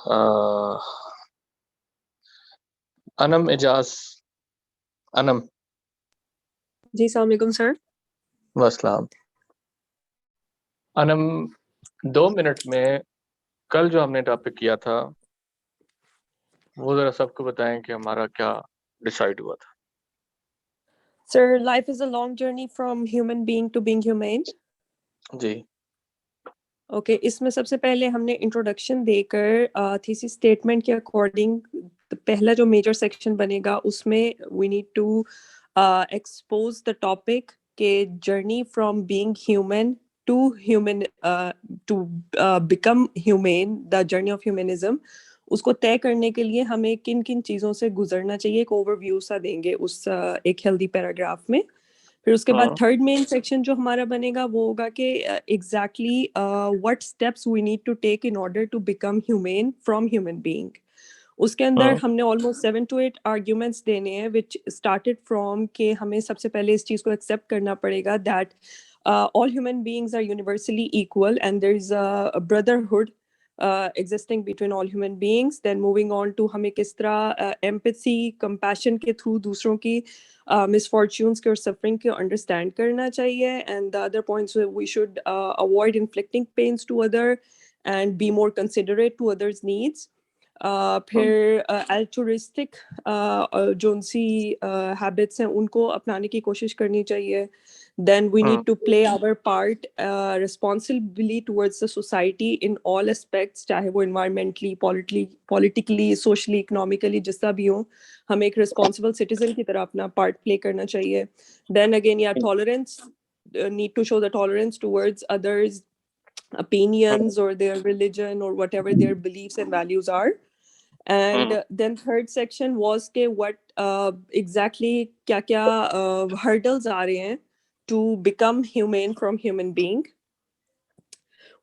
अ, अनम एजाज। अनम। जी अस्सलाम वालेकुम सर। वसलाम। अनम, 2 मिनट में कल जो हमने टॉपिक किया था वो जरा सबको बताएं कि हमारा क्या डिसाइड हुआ था। Sir, life is a long journey from human being to being human. जी। ओके, इसमें सबसे पहले हमने इंट्रोडक्शन देकर थीसिस स्टेटमेंट के अकॉर्डिंग पहला जो मेजर सेक्शन बनेगा उसमें we need to expose the topic के journey from being human to human to become human, the journey of humanism. उसको तय करने के लिए हमें किन किन चीज़ों से गुजरना चाहिए एक ओवरव्यू सा देंगे उस एक हेल्दी पैराग्राफ में। फिर उसके बाद हाँ। थर्ड मेन सेक्शन जो हमारा बनेगा वो होगा कि exactly what steps we need to take in order to become human from human being. उसके अंदर हाँ। हमने ऑलमोस्ट 7 to 8 आर्ग्यूमेंट्स देने हैं विच स्टार्टेड फ्रॉम के हमें सबसे पहले इस चीज़ को एक्सेप्ट करना पड़ेगा that all human beings are universally equal and there is a brotherhood existing between all human beings. Then moving on to हमें किस तरह empathy, compassion के through दूसरों की misfortunes के और suffering के understand करना चाहिए, and the other points we should avoid inflicting pains to other and be more considerate to others' needs. फिर अल्ट्रुइस्टिक जो उनसी हैबिट्स हैं उनको अपनाने की कोशिश करनी चाहिए. Then we need to play our part responsibly towards the society in all aspects, चाहे वो environmentally, politically, socially, economically जिसका भी हो, हमें एक responsible citizen की तरह अपना part play करना चाहिए. Then again, yeah, tolerance, need to show the tolerance towards others' opinions or their religion or whatever their beliefs and values are. And then third section was के what exactly क्या क्या hurdles आ रहे हैं to become humane from human being.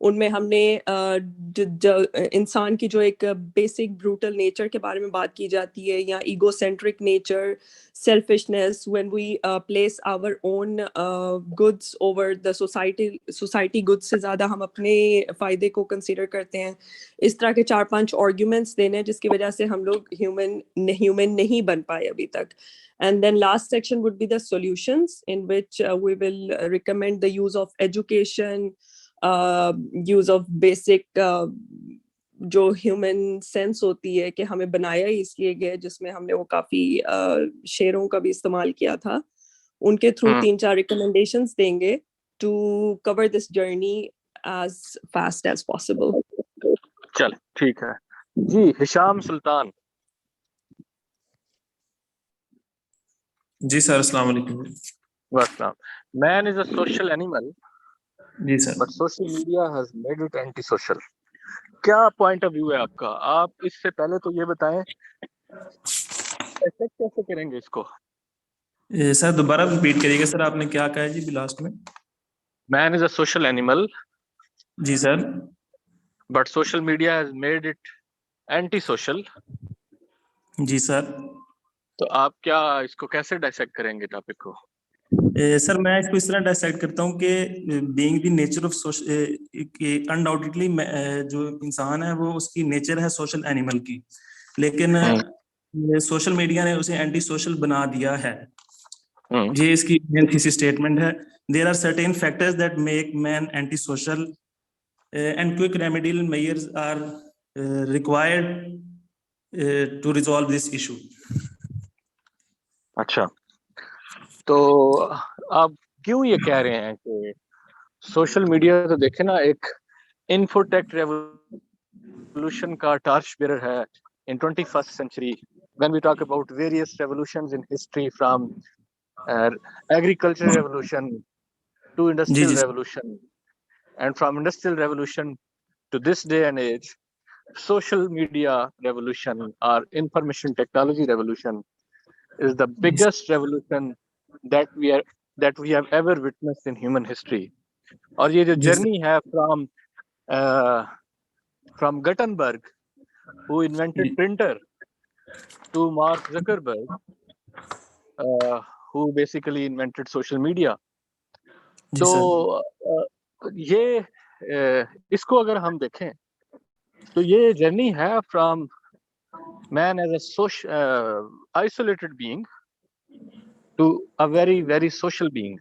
उनमें हमने इंसान की जो एक बेसिक ब्रूटल नेचर के बारे में बात की जाती है या egocentric nature, selfishness, when we place our own goods over the society goods से ज़्यादा हम अपने फ़ायदे को कंसीडर करते हैं. इस तरह के 4-5 आर्ग्यूमेंट्स देने हैं जिसकी वजह से हम लोग ह्यूमन नहीं बन पाए अभी तक. And then last section would be the solutions in which we will recommend the use of education, use of basic जो ह्यूमन सेंस होती है कि हमें बनाया ही इसलिए गया, जिसमें हमने वो काफी शेरों का भी इस्तेमाल किया था. उनके थ्रू 3-4 रिकमेंडेशंस देंगे to cover this journey as fast as possible. चल ठीक है जी. हिशाम सुल्तान. जी सर, अस्सलाम वालेकुम. वसलाम. Man is a social animal जी sir. But social media has made it anti social. क्या पॉइंट ऑफ व्यू है आपका? आप इससे पहले तो ये बताएं एक्सेप्ट कैसे करेंगे इसको. सर दोबारा रिपीट करिएगा सर, आपने क्या कहा है जी लास्ट में? Man is a social animal जी sir. But social media has made it anti social. जी सर. तो आप क्या इसको कैसे डाइसेक्ट करेंगे टॉपिक को? सर मैं इसको इस तरह डाइसेक्ट करता हूँ कि being the nature of social, undoubtedly जो इंसान है वो उसकी नेचर है सोशल एनिमल की, लेकिन सोशल मीडिया ने उसे एंटी सोशल बना दिया है. ये इसकी मेन थीसिस स्टेटमेंट है. There are certain factors that make man anti social and quick remedial measures are required to resolve this issue. अच्छा, तो आप क्यों ये कह रहे हैं कि सोशल मीडिया तो देखे ना एक इन्फोटेक रेवोल्यूशन का टॉर्च बेरर है in 21st century when we talk about various revolutions in history from agricultural revolution to industrial revolution and from industrial revolution to this day and age social media revolution or information technology revolution is the biggest revolution that we have ever witnessed in human history. और ये जो journey है from Gutenberg who invented printer to Mark Zuckerberg who basically invented social media. तो ये इसको अगर हम देखें तो ये जर्नी है from man as a isolated being to a very very social being.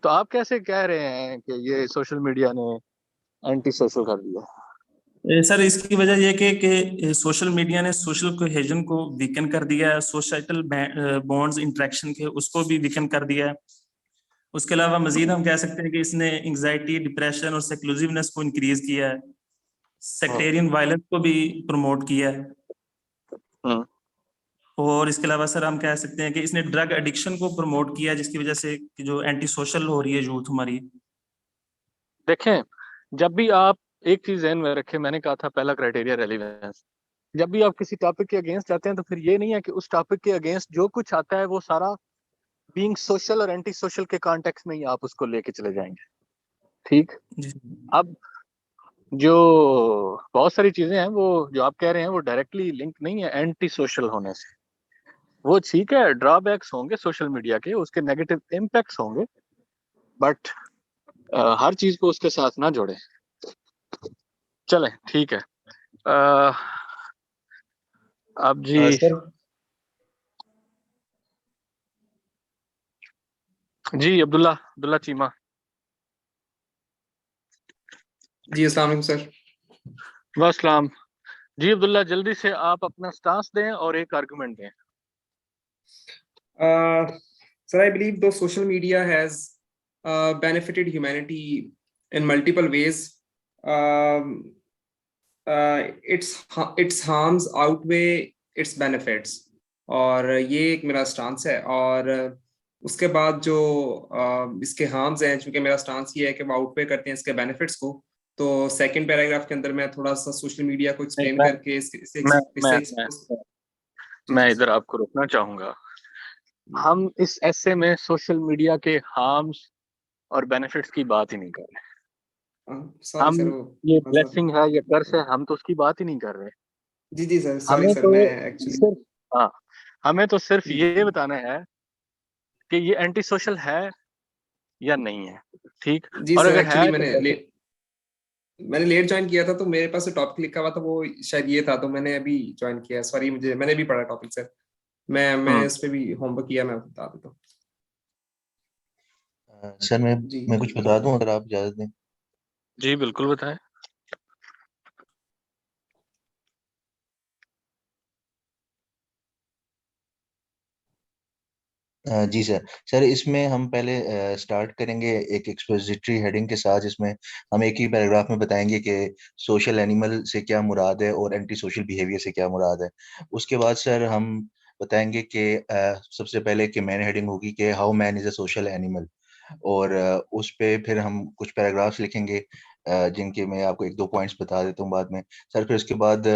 तो आप कैसे कह रहे हैं कि ये सोशल मीडिया ने एंटी सोशल कर दिया? सर इसकी वजह यह कि सोशल मीडिया ने सोशल कोहेजन को वीकन कर दिया है, सोसाइटल बॉन्ड्स इंटरेक्शन के उसको भी वीकन कर दिया है। उसके अलावा मजीद हम कह सकते हैं कि इसने एंग्जाइटी, डिप्रेशन और सेक्लूसिवनेस को इंक्रीज किया है, सेक्टेरियन वायलेंस को भी प्रमोट किया है। हम्म। और इसके अलावा सर हम कह सकते हैं कि इसने ड्रग एडिक्शन को प्रमोट किया, जिसकी वजह से कि जो एंटी सोशल हो रही है यूथ हमारी। देखें, जब भी आप एक चीज ध्यान में रखें, मैंने कहा था पहला क्राइटेरिया रेलेवेंस। जब भी आप किसी टॉपिक के अगेंस्ट जाते हैं तो फिर ये नहीं है कि उस टॉपिक के अगेंस्ट जो कुछ आता है वो सारा बीइंग सोशल और एंटी सोशल के कॉन्टेक्स्ट में ही आप उसको लेके चले जाएंगे। ठीक। जी अब जो बहुत सारी चीजें हैं वो जो आप कह रहे हैं वो डायरेक्टली लिंक नहीं है एंटी सोशल होने से। वो ठीक है, ड्रॉबैक्स होंगे सोशल मीडिया के, उसके नेगेटिव इम्पैक्ट्स होंगे, बट हर चीज को उसके साथ ना जोड़े। चले ठीक है। अ, अब जी सर जी अब्दुल्ला अब्दुल्ला चीमा। जी, अस्सलाम वालेकुम सर। वासलाम। जी अब्दुल्ला, जल्दी से आप अपना स्टांस दें और एक आर्गुमेंट दें। Sir, I believe though social media has benefited humanity in multiple ways, um, its harms outweigh its benefits. और ये एक मेरा स्टांस है। और उसके बाद जो इसके हार्म्स हैं, चूंकि मेरा स्टांस ये है कि वो आउटवे करते हैं इसके बेनिफिट्स को, तो सेकंड पैराग्राफ के अंदर मैं थोड़ा सा सोशल मीडिया को नहीं, एक्सप्लेन करके मैं मैं इससे मैं जी मैं जी इधर सर। आपको रोकना चाहूंगा। हम इस ऐसे में सोशल मीडिया के हार्म्स और बेनिफिट्स की बात ही नहीं कर रहे। सॉरी हम सर, वो ये मतलब ब्लेसिंग है, ये कर्स है, हम तो उसकी बात ही नहीं कर रहे। जी जी सर, सॉरी हमें सर, तो मैं एक्चुअली सिर्फ हाँ हमें तो सिर्फ जी ये बताना है कि ये एंटी सोशल है या नहीं है। ठीक। जी और सर, अगर एक्चुअली है तो कैसे? मैंने लेट ज्वाइन किया था, तो मेरे पास जो टॉपिक लिखा हुआ था वो शायद ये था, तो मैंने अभी ज्वाइन किया। सॉरी, मैंने भी पढ़ा टॉपिक सर। मैंने हम्म। उस पर भी होमवर्क किया, मैं बता देता हूँ। सर जी मैं कुछ बता दूं अगर आप इजाजत दें। जी बिल्कुल बताएं। जी सर। सर इसमें हम पहले स्टार्ट करेंगे एक एक्सपोजिटरी हेडिंग के साथ, जिसमें हम एक ही पैराग्राफ में बताएंगे कि सोशल एनिमल से क्या मुराद है और एंटी सोशल बिहेवियर से क्या मुराद है। उसके बाद सर हम बताएंगे कि सबसे पहले कि मैन हेडिंग होगी कि how man is a social animal, और उस पे फिर हम कुछ पैराग्राफ्स लिखेंगे जिनके मैं आपको एक दो पॉइंट्स बता देता हूँ बाद में। सर फिर उसके बाद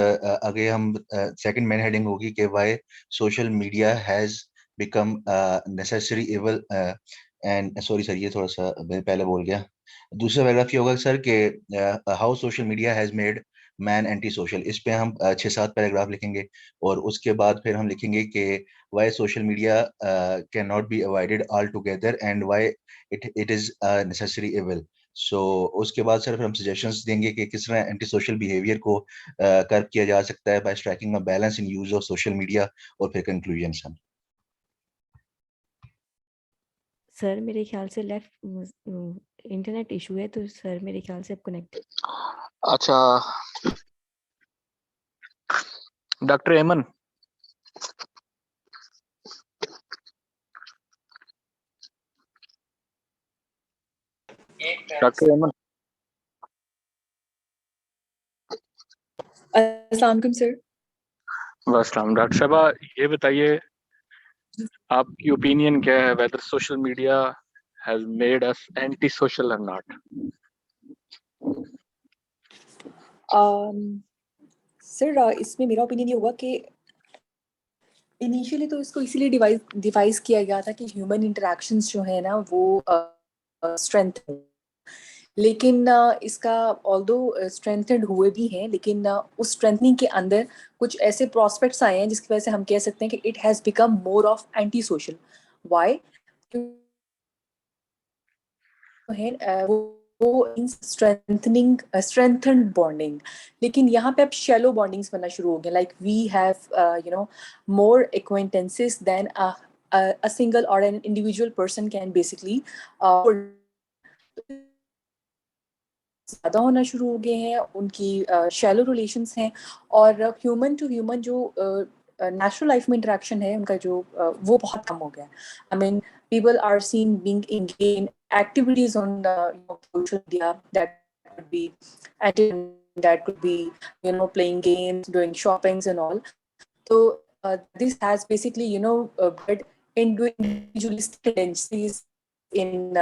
आगे हम सेकंड मेन हेडिंग होगी कि why social media has become necessary evil and sorry sir ये थोड़ा सा मैं पहले बोल गया। दूसरा पैराग्राफ ये होगा सर कि how social media has made man anti social. इस पे हम 6-7 पैराग्राफ लिखेंगे। और उसके बाद फिर हम लिखेंगे कि why social media can not be avoided all together and why it is necessary evil. So उसके बाद सर फिर हम सजेशंस देंगे कि किस तरह एंटी सोशल बिहेवियर को कर्ब किया जा सकता है bye striking a balance in use of social media. और फिर कंक्लूजन सर। सर मेरे ख्याल से लेफ्ट इंटरनेट इशू है, तो सर मेरे ख्याल से अब कनेक्ट। अच्छा, डॉक्टर एमन। डॉक्टर एमन। अस्सलाम वालेकुम सर। वासलाम। डॉक्टर साहबा, ये बताइए आपकी ओपिनियन क्या है, whether social media has made us anti social और नॉट? सर इसमें मेरा ओपिनियन ये होगा कि इनिशियली तो इसको इसीलिए डिवाइस किया गया था कि ह्यूमन इंटरेक्शंस जो है ना वो स्ट्रेंथ, लेकिन इसका ऑल्दो स्ट्रेंथेड हुए भी हैं, लेकिन उस स्ट्रेंथनिंग के अंदर कुछ ऐसे प्रोस्पेक्ट्स आए हैं जिसकी वजह से हम कह सकते हैं कि it has become more of anti social. Why? वो strengthened bonding. लेकिन यहाँ पे अब shallow bondings बनना शुरू हो गए. Like we have more acquaintances than a single or an individual person can basically ज़्यादा होना शुरू हो गए हैं. उनकी shallow relations हैं और human to human जो natural life में interaction है उनका जो वो बहुत कम हो गया. I mean, people are seen being engaged in activities on social media that could be playing games, doing shoppings and all. So this has basically bred individualistic tendencies in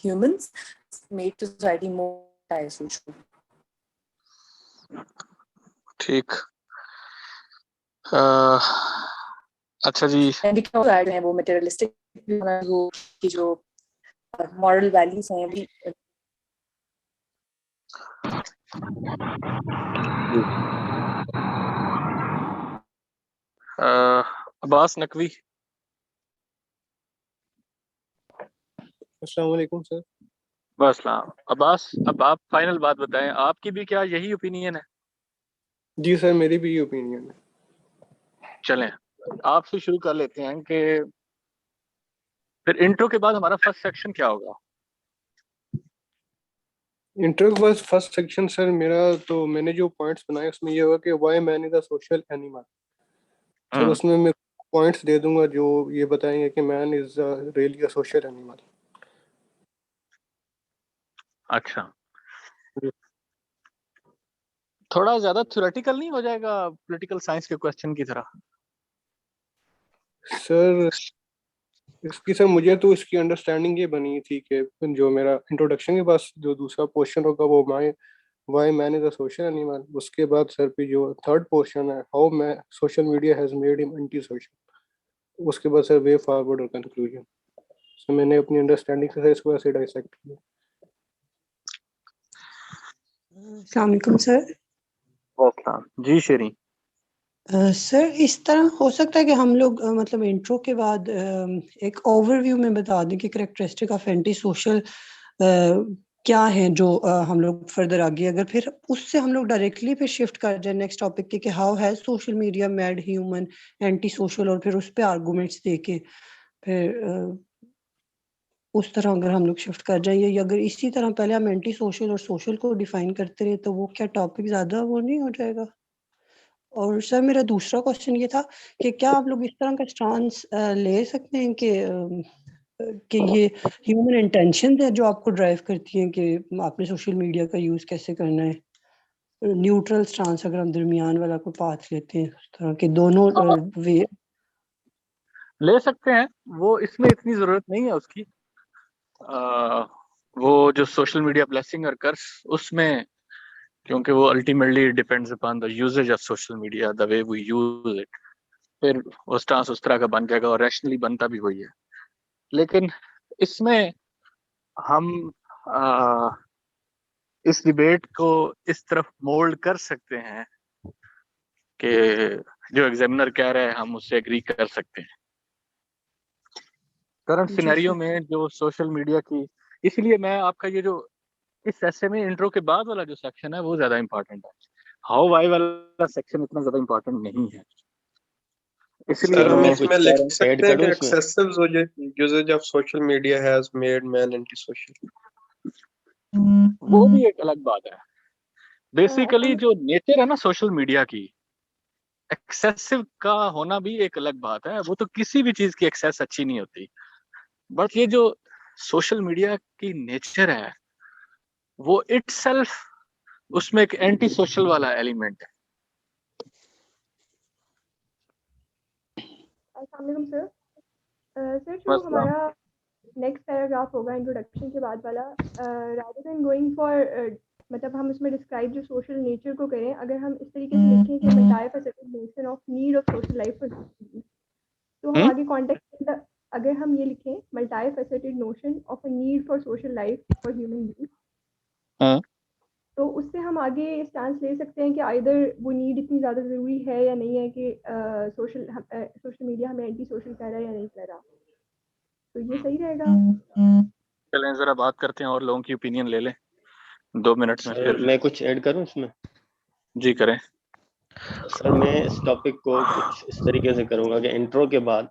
humans, made society more antisocial. ठीक. अच्छा जी. And we can also add वो materialistic वो की जो moral values हैं भी. अब्बास नकवी. अस्सलाम वालेकुम सर. वालेकुम. अब्बास, अब आप फाइनल बात बताएं, आपकी भी क्या यही ओपिनियन है? जी सर, मेरी भी ये ओपिनियन है. चलें, आपसे शुरू कर लेते हैं कि फिर इंट्रो के बाद हमारा फर्स्ट सेक्शन क्या होगा? इंट्रो के बाद फर्स्ट सेक्शन सर मेरा तो मैंने जो पॉइंट्स बनाए उसमें ये होगा कि why man is a social animal. Sir उसमें मैं पॉइंट्स दे दूंगा जो ये बताएंगे कि man is really a social animal. अच्छा, थोड़ा ज्यादा थ्योरेटिकल नहीं हो जाएगा पॉलिटिकल साइंस के क्वेश्चन की तरह? सर इसकी सर मुझे तो इसकी अंडरस्टैंडिंग ये बनी थी कि जो मेरा इंट्रोडक्शन के पास जो दूसरा पोर्शन होगा वो why man is a social animal. उसके बाद सर पे जो थर्ड पोर्शन है हाउ मैं social media has made him anti social. उसके बाद सर वे फॉरवर्ड और कंक्लूजन. सो मैंने अपनी अंडरस्टैंडिंग से इसको ऐसे डाइसेक्ट किया. अस्सलाम वालेकुम सर. जी शेरी. सर इस तरह हो सकता है कि हम लोग मतलब इंट्रो के बाद एक ओवरव्यू में बता दें कि कैरेक्टरिस्टिक ऑफ एंटी सोशल क्या है जो हम लोग फर्दर आगे अगर फिर उससे हम लोग डायरेक्टली फिर शिफ्ट कर जाए नेक्स्ट टॉपिक के कि how has social media made human anti social और फिर उस पे आर्गुमेंट्स देके फिर उस तरह अगर हम लोग शिफ्ट कर जाए या अगर इसी तरह पहले हम एंटी सोशल और सोशल को डिफाइन करते रहे तो वो क्या टॉपिक ज़्यादा वो नहीं हो जाएगा? और सर मेरा दूसरा क्वेश्चन ये था कि क्या आप लोग इस तरह का स्टांस ले सकते हैं कि ये ह्यूमन इंटेंशन है जो आपको ड्राइव करती हैं कि आपने सोशल मीडिया का यूज़ कैसे करना है? न्यूट्रल स्टांस अगर हम दरमियान वाला कोई पाथ लेते हैं उस तरह के दोनों वे ले सकते हैं, वो इसमें इतनी जरूरत नहीं है उसकी. वो जो सोशल मीडिया ब्लेसिंग और कर्स उसमें क्योंकि वो ultimately depends upon the usages of social media, the way we use it, फिर वो स्टांस उस तरह का बन जाएगा और रैशनली बनता भी वही है. लेकिन इसमें हम इस डिबेट को इस तरफ मोल्ड कर सकते हैं कि जो एग्जामिनर कह रहे हैं हम उससे एग्री कर सकते हैं करंट सिनेरियो में जो सोशल मीडिया की. इसलिए मैं आपका ये जो इस ऐसे में इंट्रो के बाद वाला जो सेक्शन है वो ज्यादा इंपॉर्टेंट है. हाउ वाई वाला सेक्शन इतना ज्यादा इंपॉर्टेंट नहीं है. इसलिए सर हम मैं इसमें लिख सकते हैं कि excessive usages of social media has made man anti social. वो भी एक अलग बात है. बेसिकली जो नेचर है ना सोशल मीडिया की, एक्सेसिव का होना भी एक अलग बात है. वो तो किसी भी चीज की एक्सेस अच्छी नहीं होती, बट ये जो सोशल मीडिया की नेचर है वो इटसेल्फ उसमें एक एंटी सोशल वाला एलिमेंट है. अस्सलाम सर. सर जो हमारा नेक्स्ट पैराग्राफ होगा इंट्रोडक्शन के बाद वाला, रादर देन गोइंग फॉर मतलब हम उसमें डिस्क्राइब जो सोशल नेचर को करें, अगर हम इस तरीके से लिखें कि multifaceted nature of need of social life for, तो हम आगे कॉन्टेक्स्ट अगर हम ये लिखें multifaceted notion of a need for social life for human being, तो उससे हम आगे स्टांस ले सकते हैं कि आइदर वो नीड इतनी ज़्यादा ज़रूरी है या नहीं है कि सोशल मीडिया हमें एंटी सोशल कह रहा है या नहीं कह रहा. तो ये सही रहेगा. चलें जरा बात करते हैं और लोगों की ओपिनियन ले लें 2 मिनट में सर फिर। मैं कुछ ऐड करूं इसमें? जी करें। सर मैं इस टॉपिक को कुछ इस तरीके से करूंगा कि इंट्रो के बाद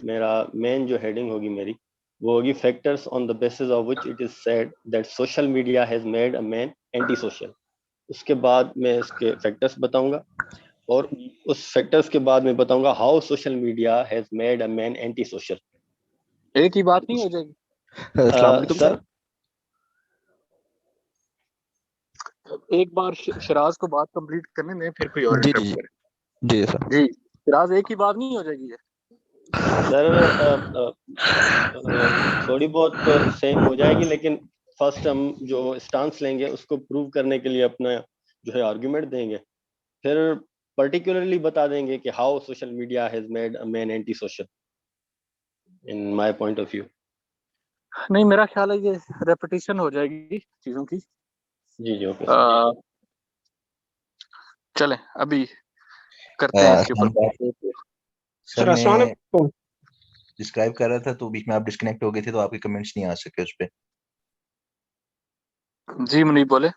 मेरा मेन जो हेडिंग होगी मेरी वो होगी factors on the basis of which it is said that social media has made a man anti social. उसके बाद मैं इसके फैक्टर्स बताऊंगा और उस फैक्टर्स के बाद मैं बताऊंगा how social media has made a man anti social. एक ही बात नहीं हो जाएगी? अस्सलाम वालेकुम सर एक बार शिराज को बात कंप्लीट करने दें फिर कोई और जी इंटरप्ट जी करे। जी सर। जी शिराज, एक ही बात नहीं हो जाएगी ये? सर थोड़ी बहुत सेम हो जाएगी, लेकिन फर्स्ट हम जो स्टांस लेंगे उसको प्रूव करने के लिए अपना जो है आर्गुमेंट देंगे, फिर पर्टिकुलरली बता देंगे कि how social media has made a man anti social in my point of view. नहीं, मेरा ख्याल है ये रेपिटेशन हो जाएगी चीजों की। जी जी ओके चलें अभी करते हैं इसके ऊपर बात। सर अस्सलाम मैं वालेकुम। डिस्क्राइब कर रहा था तो बीच में आप डिस्कनेक्ट हो गए थे तो आपके कमेंट्स नहीं आ सके उस पे। जी मुनीब बोले।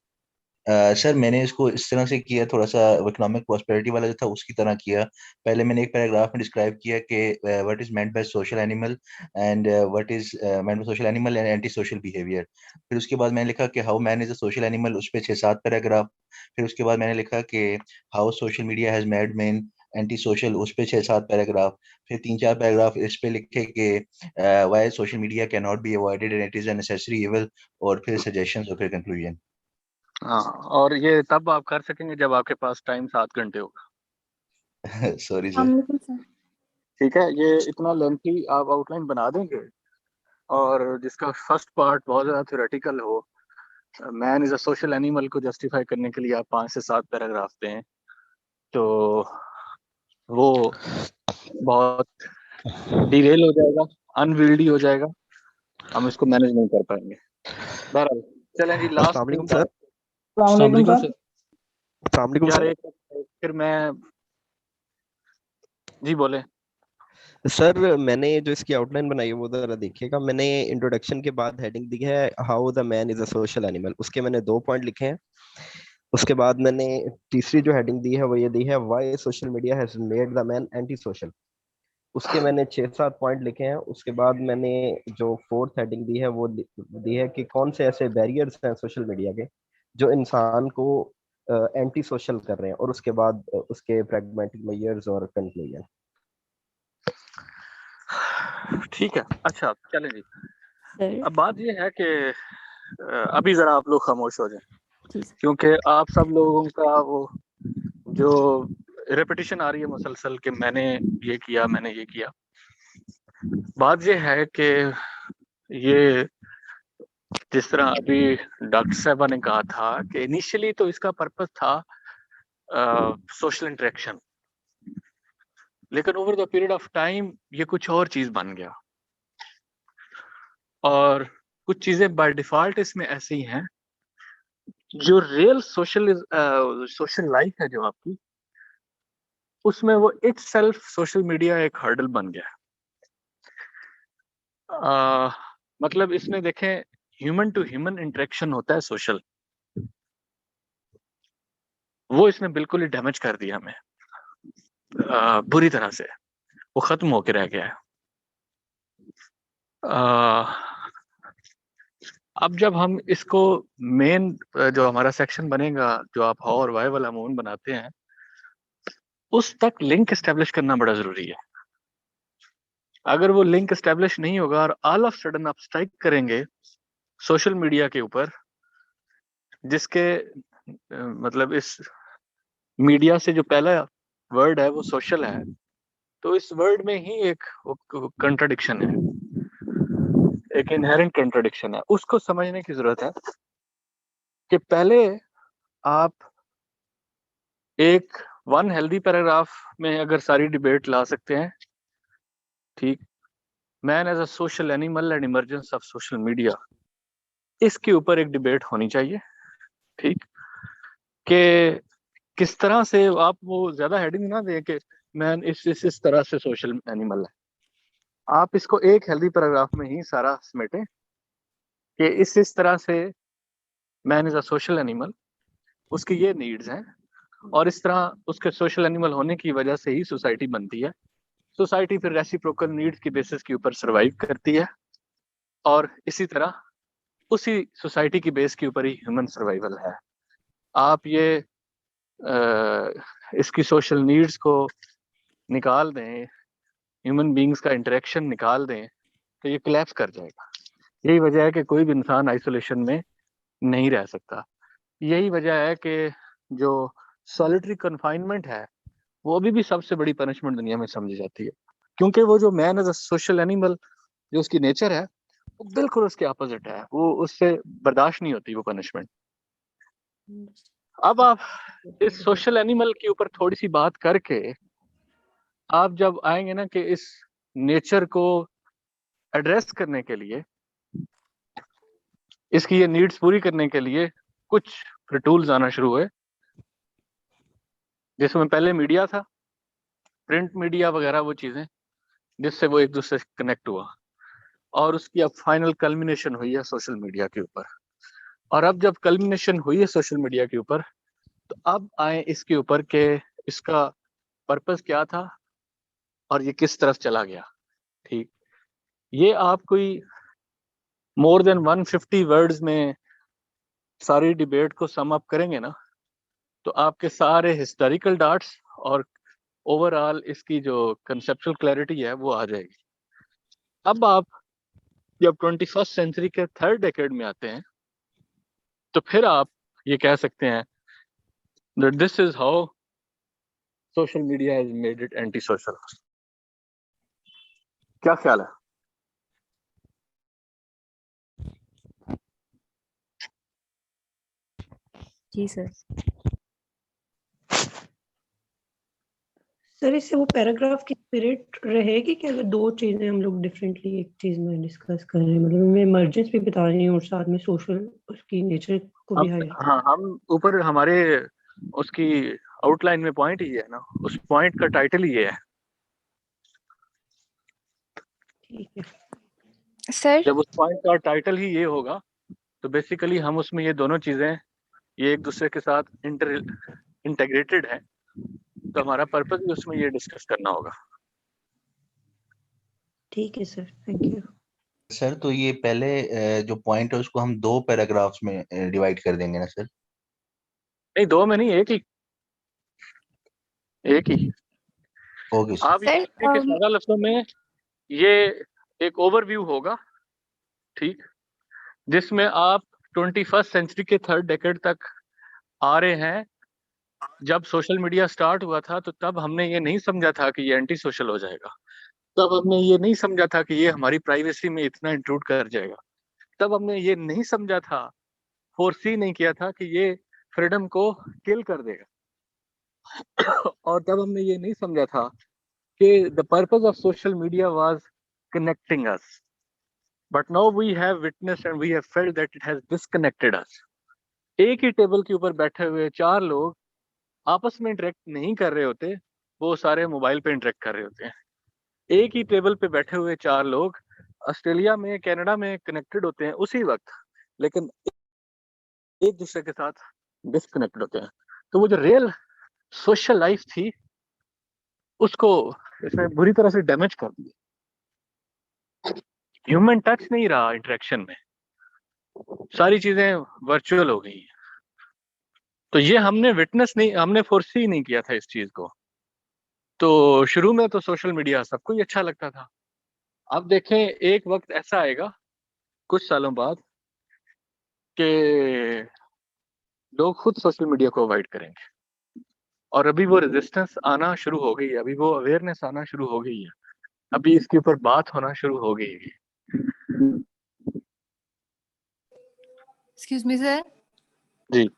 सर मैंने इसको इस तरह से किया, थोड़ा सा इकोनॉमिक प्रॉस्पेरिटी वाला जो था उसकी तरह किया। पहले मैंने एक पैराग्राफ में डिस्क्राइब किया कि what is meant by social animal and what is meant by social animal and anti social behaviour. फिर उसके बाद मैंने लिखा कि how man is a social animal, उस पे 6-7 पैराग्राफ। फिर उसके बाद मैंने लिखा कि how social media has made man anti social, उस पे 6-7 पैराग्राफ। फिर 3-4 पैराग्राफ इस पे लिखे कि why social media can not be avoided and it is a necessary evil, और फिर सजेशंस और फिर कंक्लूजन। हाँ, और ये तब आप कर सकेंगे जब आपके पास टाइम 7 घंटे होगा। Sorry sir. ठीक है, ये इतना लेंथी आप आउटलाइन बना देंगे और जिसका फर्स्ट पार्ट बहुत ज्यादा थ्योरेटिकल हो, man is a social animal को जस्टिफाई करने के लिए आप 5 से 7 पैराग्राफ दें, तो वो बहुत डिरेल हो जाएगा, अनविल्डी हो जाएगा, हम इसको मैनेज नहीं कर पाएंगे। बहरहाल चलें जी, लास्ट अस्सलाम वालेकुम सर। अस्सलाम वालेकुम सर। अस्सलाम वालेकुम यार सर। एक फिर मैं जी बोले। सर मैंने जो इसकी आउटलाइन बनाई है वो जरा देखिएगा। मैंने इंट्रोडक्शन के बाद हेडिंग दी है how the man is a social animal, उसके मैंने 2 पॉइंट लिखे हैं। उसके बाद मैंने तीसरी जो हेडिंग दी है वो ये दी है why social media has made the man anti social, उसके मैंने 6-7 पॉइंट लिखे हैं। उसके बाद मैंने जो फोर्थ हेडिंग दी है वो दी है कि कौन से ऐसे बैरियर्स हैं सोशल मीडिया के जो इंसान को एंटी सोशल कर रहे हैं, और उसके बाद उसके प्रैग्मेटिक मेजर्स और कंक्लूजन। ठीक है, अच्छा चलें जी। सर अब बात ये है कि अभी जरा आप लोग खामोश हो जाएं, जी सर। क्योंकि आप सब लोगों का वो जो रेपिटेशन आ रही है मुसलसल कि मैंने ये किया, मैंने ये किया। बात ये है कि ये जिस तरह अभी डॉक्टर साहबा ने कहा था कि इनिशियली तो इसका पर्पस था सोशल इंटरेक्शन, लेकिन over the period of time ये कुछ और चीज बन गया, और कुछ चीजें बाय डिफॉल्ट इसमें ऐसी ही हैं। जो रियल सोशल लाइफ है जो आपकी, उसमें वो इटसेल्फ सोशल मीडिया एक हर्डल बन गया है। मतलब इसमें देखें, ह्यूमन टू ह्यूमन इंटरेक्शन होता है सोशल, वो इसने बिल्कुल ही डैमेज कर दिया हमें, बुरी तरह से वो खत्म होके रह गया है। अब जब हम इसको मेन जो हमारा सेक्शन बनेगा, जो आप हाउ और व्हाई वाला मून बनाते हैं, उस तक लिंक एस्टेब्लिश करना बड़ा जरूरी है। अगर वो लिंक एस्टेब्लिश नहीं होगा और ऑल ऑफ सडन आप स्ट्राइक करेंगे सोशल मीडिया के ऊपर, जिसके मतलब इस मीडिया से जो पहला वर्ड है वो सोशल है, तो इस वर्ड में ही एक कंट्राडिक्शन है, एक इनहेरेंट कंट्राडिक्शन है। उसको समझने की जरूरत है कि पहले आप एक वन हेल्दी पैराग्राफ में अगर सारी डिबेट ला सकते हैं, ठीक, man as a social animal and emergence of social media, इसके ऊपर एक डिबेट होनी चाहिए, ठीक, कि किस तरह से आप वो ज्यादा हेडिंग ना दें कि मैन इस तरह से सोशल एनिमल है। आप इसको एक हेल्दी पैराग्राफ में ही सारा समेटें कि इस तरह से man is a social animal, उसकी ये नीड्स हैं, और इस तरह उसके सोशल एनिमल होने की वजह से ही सोसाइटी बनती है। सोसाइटी फिर रेसिप्रोकल नीड्स की बेसिस के ऊपर सरवाइव करती है, और इसी तरह उसी सोसाइटी की बेस के ऊपर ही ह्यूमन सर्वाइवल है। आप ये इसकी सोशल नीड्स को निकाल दें, ह्यूमन बींग्स का इंटरेक्शन निकाल दें, तो ये कोलैप्स कर जाएगा। यही वजह है कि कोई भी इंसान आइसोलेशन में नहीं रह सकता। यही वजह है कि जो सॉलिटरी कन्फाइनमेंट है वो अभी भी सबसे बड़ी पनिशमेंट दुनिया में समझी जाती है, क्योंकि वो जो man as a social animal जो उसकी नेचर है वो बिल्कुल उसके अपोजिट है, वो उससे बर्दाश्त नहीं होती वो पनिशमेंट। अब आप इस सोशल एनिमल के ऊपर थोड़ी सी बात करके आप जब आएंगे ना कि इस नेचर को एड्रेस करने के लिए, इसकी ये नीड्स पूरी करने के लिए कुछ फिर टूल्स आना शुरू हुए, जिसमें पहले मीडिया था, प्रिंट मीडिया वगैरह, वो चीजें जिससे वो एक दूसरे से कनेक्ट हुआ, और उसकी अब फाइनल कल्मिनेशन हुई है सोशल मीडिया के ऊपर। और अब जब कल्मिनेशन हुई है सोशल मीडिया के ऊपर, तो अब आए इसके ऊपर के इसका पर्पस क्या था और ये किस तरफ चला गया। ठीक, ये आप कोई मोर देन 150 वर्ड्स में सारी डिबेट को सम अप करेंगे ना, तो आपके सारे हिस्टोरिकल डाट्स और ओवरऑल इसकी जो कंसेप्चुअल क्लैरिटी है वो आ जाएगी। अब आप जब 21st सेंचुरी के थर्ड डेकेड में आते हैं, तो फिर आप ये कह सकते हैं that this is how social media has made it anti-social. क्या ख्याल है? जी सर। सर इससे वो पैराग्राफ की स्पिरिट रहेगी कि अगर दो चीजें हम लोग डिफरेंटली एक चीज में डिस्कस कर रहे हैं, मतलब मैं इमर्जेंस भी बता रही हूँ और साथ में सोशल उसकी नेचर को भी हाईलाइट। हाँ, हम ऊपर हमारे उसकी आउटलाइन में पॉइंट ही है ना, उस पॉइंट का टाइटल ही ये है। ठीक है सर। जब उस पॉइंट का टाइटल ही ये होगा तो बेसिकली हम उसमें ये दोनों चीजें ये एक दूसरे के साथ इंटीग्रेटेड है, तो हमारा पर्पस भी उसमें ये डिस्कस करना होगा। ठीक है सर, थैंक यू सर। तो ये पहले जो पॉइंट है उसको हम 2 पैराग्राफ्स में डिवाइड कर देंगे ना सर? नहीं, 2 में नहीं, एक ही। Okay sir. आप ये कि सादा लफ्जों में ये एक ओवरव्यू होगा, ठीक, जिसमें आप 21st सेंचुरी के थर्ड डेकेड तक आ रहे हैं। जब सोशल मीडिया स्टार्ट हुआ था तो तब हमने ये नहीं समझा था कि ये एंटी सोशल हो जाएगा, तब हमने ये नहीं समझा था कि ये हमारी प्राइवेसी में इतना इंट्रूड कर जाएगा, तब हमने ये नहीं समझा था, फोरसी नहीं किया था कि ये फ्रीडम को किल कर देगा और तब हमने ये नहीं समझा था कि the purpose of social media was connecting us, but now we have witnessed and we have felt that it has disconnected us. एक ही टेबल के ऊपर बैठे हुए 4 लोग आपस में इंटरेक्ट नहीं कर रहे होते, वो सारे मोबाइल पे इंटरेक्ट कर रहे होते हैं। एक ही टेबल पे बैठे हुए 4 लोग ऑस्ट्रेलिया में, कनाडा में कनेक्टेड होते हैं उसी वक्त, लेकिन एक दूसरे के साथ डिस्कनेक्टेड होते हैं। तो वो जो रियल सोशल लाइफ थी उसको इसने बुरी तरह से डैमेज कर दिया। ह्यूमन टच नहीं रहा इंटरेक्शन में, सारी चीजें वर्चुअल हो गई। तो ये हमने विटनेस नहीं, हमने फोर्सी नहीं किया था इस चीज को। तो शुरू में तो सोशल मीडिया सबको ही अच्छा लगता था। अब देखें, एक वक्त ऐसा आएगा कुछ सालों बाद कि लोग खुद सोशल मीडिया को अवॉइड करेंगे, और अभी वो रेजिस्टेंस आना शुरू हो गई है, अभी वो अवेयरनेस आना शुरू हो गई है, अभी इसके ऊपर बात होना शुरू हो गई है। Excuse me sir. जी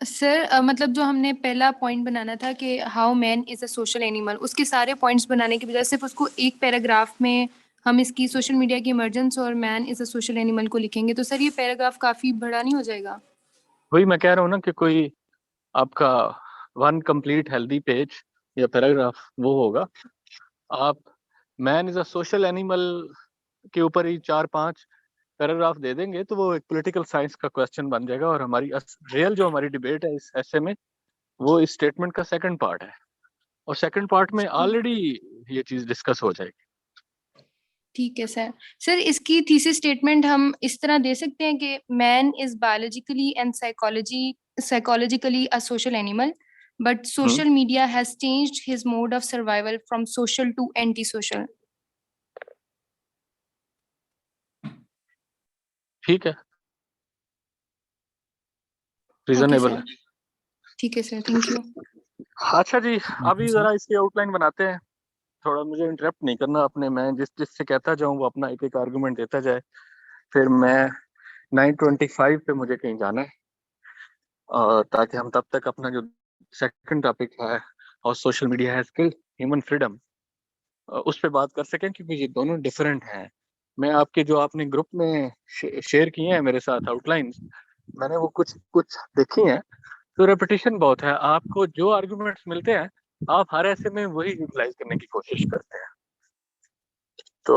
सर मतलब जो हमने पहला पॉइंट बनाना था कि how man is a social animal, उसके सारे पॉइंट्स बनाने की बजाय सिर्फ उसको एक पैराग्राफ में हम इसकी सोशल मीडिया की इमर्जेंस और man is a social animal को लिखेंगे, तो सर ये पैराग्राफ काफी बड़ा नहीं हो जाएगा? वही मैं कह रहा हूँ ना कि कोई आपका 1 कंप्लीट हेल्दी पेज या पैराग्राफ वो होगा। आप man is a social animal के ऊपर ही 4-5 पैराग्राफ दे देंगे तो वो एक पॉलिटिकल साइंस का क्वेश्चन बन जाएगा, और हमारी रियल जो हमारी डिबेट है इस ऐसे में वो इस स्टेटमेंट का सेकंड पार्ट है, और सेकंड पार्ट में ऑलरेडी ये चीज डिस्कस हो जाएगी। ठीक है सर। सर इसकी थीसिस स्टेटमेंट हम इस तरह दे सकते हैं कि man is biologically and psychologically a social animal, but social media has changed his mode of survival from social to anti social. ठीक है, रीजनेबल है। ठीक है सर, थैंक यू। अच्छा जी, अभी जरा इसकी आउटलाइन बनाते हैं। थोड़ा मुझे इंटरप्ट नहीं करना अपने, मैं जिससे कहता जाऊं वो अपना एक एक आर्गुमेंट देता जाए, फिर मैं 9:25 पे मुझे कहीं जाना है, ताकि हम तब तक अपना जो सेकंड टॉपिक है और social media has killed human freedom उस पे बात कर सकें, क्योंकि ये दोनों डिफरेंट हैं। मैं आपके जो आपने ग्रुप में शेयर किए हैं मेरे साथ आउटलाइंस, मैंने वो कुछ देखी हैं, तो रेपिटेशन बहुत है। आपको जो आर्गुमेंट्स मिलते हैं आप हर ऐसे में वही यूटिलाइज करने की कोशिश करते हैं। तो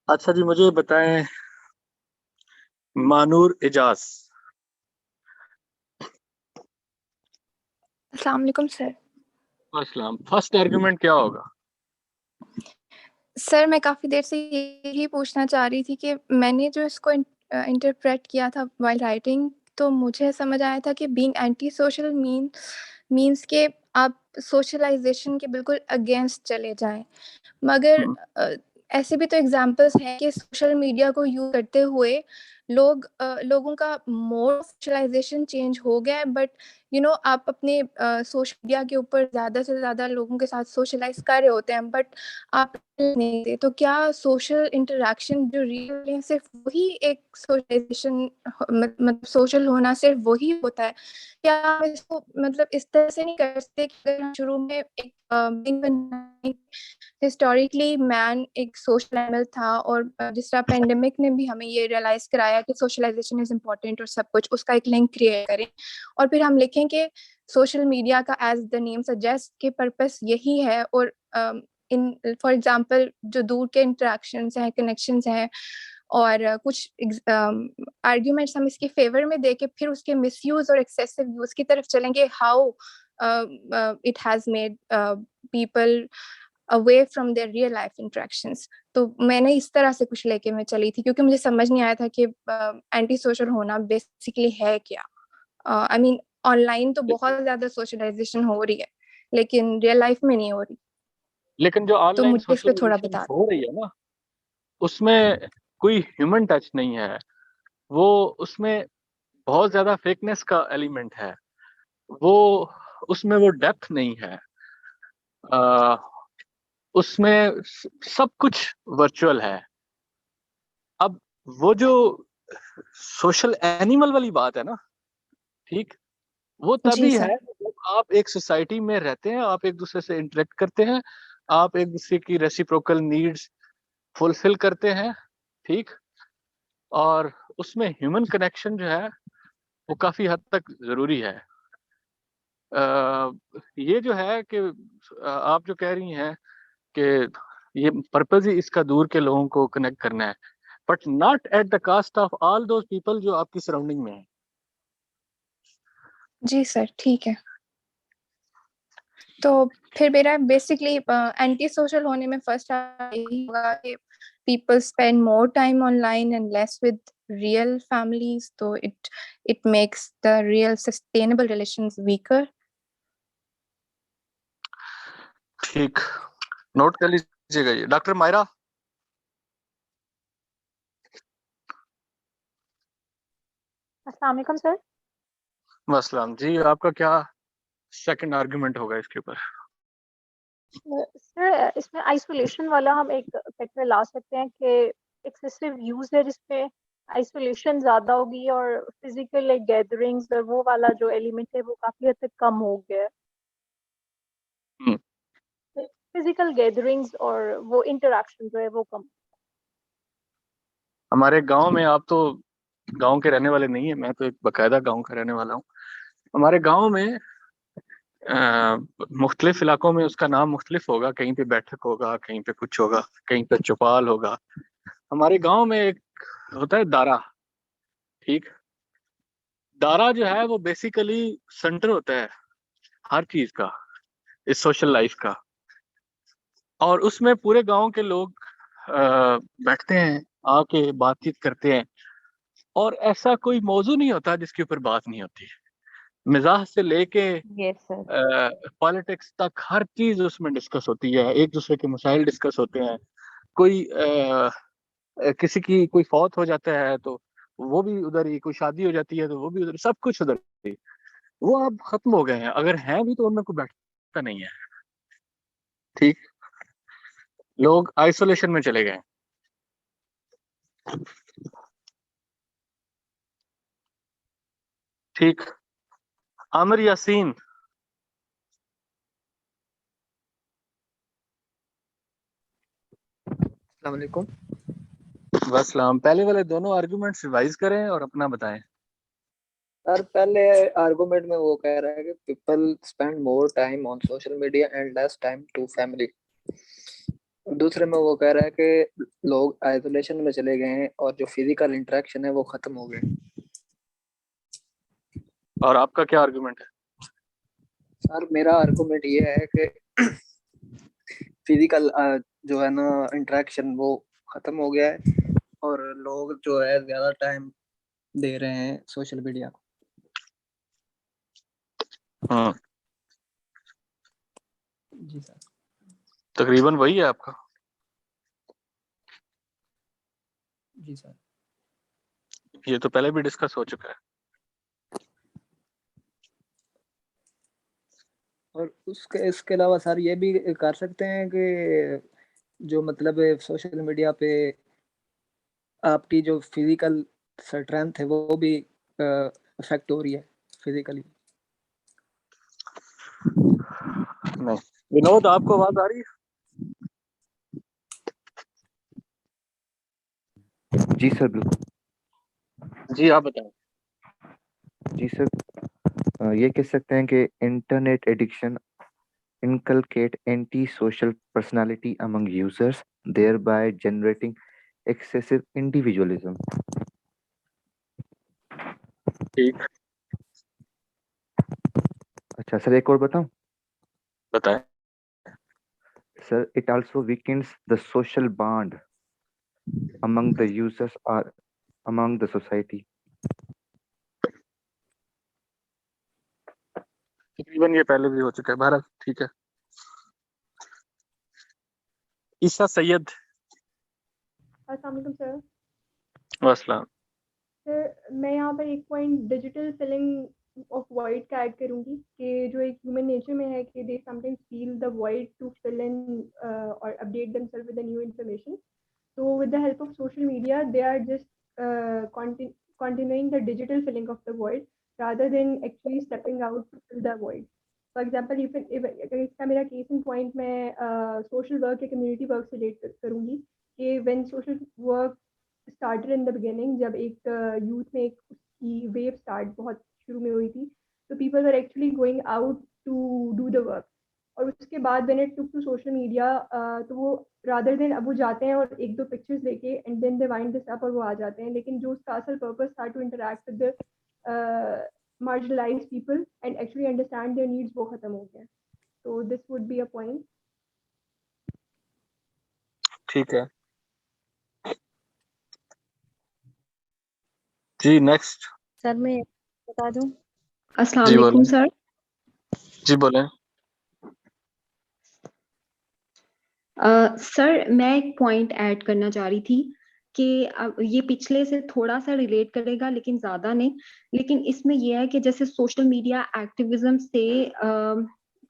अच्छा जी, मुझे बताएं मानूर एजाज। अस्सलाम वालेकुम सर। अस्सलाम। फर्स्ट आर्गुमेंट क्या होगा? सर मैं काफ़ी देर से यही पूछना चाह रही थी कि मैंने जो इसको इंटरप्रेट किया था व्हाइल राइटिंग, तो मुझे समझ आया था कि बीइंग एंटी सोशल मीन्स के आप सोशलाइजेशन के बिल्कुल अगेंस्ट चले जाएं। मगर ऐसे भी तो एग्जांपल्स हैं कि सोशल मीडिया को यूज करते हुए लोगों का मोड ऑफ सोशलाइजेशन चेंज हो गया है, बट आप अपने सोशल मीडिया के ऊपर ज़्यादा से ज़्यादा लोगों के साथ सोशलाइज कर रहे होते हैं, बट आप नहीं थे। तो क्या सोशल इंटरेक्शन जो रियल है सिर्फ वही एक सोशलाइजेशन, मतलब सोशल होना सिर्फ वही होता है? क्या हम इसको मतलब इस तरह से नहीं कर सकते कि अगर हम शुरू में एक हिस्टोरिकली मैन एक सोशल एनिमल था, और जिस तरह पेंडेमिक ने भी हमें ये रियलाइज कराया कि सोशलाइजेशन इज इम्पोर्टेंट और सब कुछ, उसका एक लिंक क्रिएट करें और फिर हम लिखें कि सोशल मीडिया का एज द नेम सजेस्ट के पर्पस यही है, और इन फॉर एग्जांपल जो दूर के इंटरेक्शंस हैं, कनेक्शंस हैं, और कुछ आर्ग्यूमेंट्स हम इसके फेवर में दे के फिर उसके मिसयूज और एक्सेसिव यूज की तरफ चलेंगे, how it has made people away from there real life interactions. तो मैंने इस तरह से कुछ लेके मैं चली थी, क्योंकि मुझे समझ नहीं आया था कि एंटी सोशल होना बेसिकली है क्या। आई मीन ऑनलाइन तो बहुत ज्यादा सोशलाइजेशन हो रही है, लेकिन रियल लाइफ में नहीं हो रही। लेकिन जो तो ऑनलाइन मुझे इस पे थोड़ा सोशलाइजेशन बता हो रही है ना, उसमें कोई ह्यूमन टच नहीं है, वो उसमें बहुत ज्यादा फेकनेस का एलिमेंट है, वो उसमें वो डेप्थ नहीं है, उसमें सब कुछ वर्चुअल है। अब वो जो सोशल एनिमल वाली बात है ना, ठीक, वो तभी है जब आप एक सोसाइटी में रहते हैं, आप एक दूसरे से इंटरेक्ट करते हैं, आप एक दूसरे की रेसिप्रोकल नीड्स फुलफिल करते हैं, ठीक, और उसमें ह्यूमन कनेक्शन जो है वो काफी हद तक जरूरी है। ये जो है कि आप जो कह रही हैं कि ये पर्पज ही इसका दूर के लोगों को कनेक्ट करना है, but not at the cost of all those people जो आपकी सराउंडिंग में है। जी सर, ठीक है। तो फिर मेरा बेसिकली एंटी सोशल होने में फर्स्ट यही होगा कि people spend more time online and less with real families, so it makes the real sustainable relations weaker. ठीक, नोट कर लीजिएगा ये। डॉक्टर मायरा। अस्सलाम वालेकुम सर। अस्सलाम जी, आपका क्या सेकंड आर्गुमेंट होगा इसके ऊपर? सर इसमें आइसोलेशन वाला हम एक फैक्टर ला सकते हैं कि एक्सेसिव यूज है जिसमें आइसोलेशन ज्यादा होगी, और फिजिकल गैदरिंग्स और वो वाला जो एलिमेंट है वो काफी हद तक कम हो गया है। फिजिकल गैदरिंग्स और वो इंटरेक्शन जो है वो कम। हमारे गांव में, आप तो गांव के रहने वाले नहीं है, मैं तो एक बकायदा गांव का रहने वाला हूँ। हमारे गांव में मुख्तलिफ इलाकों में उसका नाम मुख्तलिफ होगा, कहीं पे बैठक होगा, कहीं पे कुछ होगा, कहीं पे चौपाल होगा, हमारे गांव में एक होता है दारा, ठीक। दारा जो है वो बेसिकली सेंटर होता है हर चीज का, इस सोशल लाइफ का, और उसमें पूरे गांव के लोग बैठते हैं, आके बातचीत करते हैं, और ऐसा कोई मौजू नहीं होता जिसके ऊपर बात नहीं होती। मिजाज से लेके यस सर। पॉलिटिक्स तक हर चीज उसमें डिस्कस होती है, एक दूसरे के मसाइल डिस्कस होते हैं। कोई किसी की कोई फौत हो जाता है तो वो भी उधर ही, कोई शादी हो जाती है तो वो भी उधर, सब कुछ उधर ही। वो अब खत्म हो गए हैं, अगर हैं भी तो उनमें कोई बैठता नहीं है, ठीक। लोग आइसोलेशन में चले गए हैं। ठीक। आमिर यासीन, अस्सलाम वालेकुम। वसलाम। पहले वाले दोनों आर्गुमेंट्स रिवाइज करें और अपना बताएं। सर पहले आर्गुमेंट में वो कह रहा है कि people spend more time on social media and less time to family. दूसरे में वो कह रहा है कि लोग आइसोलेशन में चले गए हैं और जो फिजिकल इंटरेक्शन है वो खत्म हो गए। और आपका क्या आर्गुमेंट है? सर मेरा आर्गुमेंट ये है कि फिजिकल जो है ना इंटरेक्शन वो खत्म हो गया है और लोग जो है ज्यादा टाइम दे रहे हैं सोशल मीडिया को। हाँ, जी सर। तकरीबन वही है आपका। जी सर। ये तो पहले भी डिस्कस हो चुका है। और उसके इसके अलावा सर ये भी कर सकते हैं कि जो मतलब सोशल मीडिया पे आपकी जो फिजिकल स्ट्रेंथ है वो भी अफेक्ट हो रही है फिजिकली। नहीं, विनोद आपको आवाज आ रही है? जी सर बिल्कुल। जी आप बताएं। जी सर ये कह सकते हैं कि internet addiction inculcate anti-social personality among users, thereby generating excessive individualism. ठीक। अच्छा सर एक और बताऊं? बताएं। Sir, it also weakens the social bond among the users or among the society. तकरीबन ये पहले भी हो चुका है, भारत। ठीक है। ईसा सैयद। अस्सलाम वालेकुम सर। वसलाम। सर मैं यहाँ पर एक point digital filling of void का ऐड करूँगी कि जो एक ह्यूमन नेचर में है कि they sometimes feel the void to fill in और update themselves with the new information. So with the help of social media, they are just continuing the digital filling of the void rather than actually stepping out to fill the void. For example, if इसका मेरा case in point मैं social work या community work से relate करूँगी कि when social work started in the beginning, जब एक youth में एक उसकी wave start बहुत शुरू में हुई थी, तो people were actually going out to do the work. और उसके बाद when it took to social media तो वो rather than अब वो जाते हैं और एक दो पिक्चर्स लेके and then they wind this up और वो आ जाते हैं, लेकिन जो उसका असल पर्पस था to interact with the marginalized people and actually understand their needs वो खत्म हो गया। So this would be a point. ठीक है जी। नेक्स्ट। सर मैं बता दूं? अस्सलाम जी वालेकुम बोलें। सर। जी बोलें। सर मैं एक पॉइंट ऐड करना चाह रही थी कि ये पिछले से थोड़ा सा रिलेट करेगा लेकिन ज्यादा नहीं। लेकिन इसमें यह है कि जैसे सोशल मीडिया एक्टिविज्म से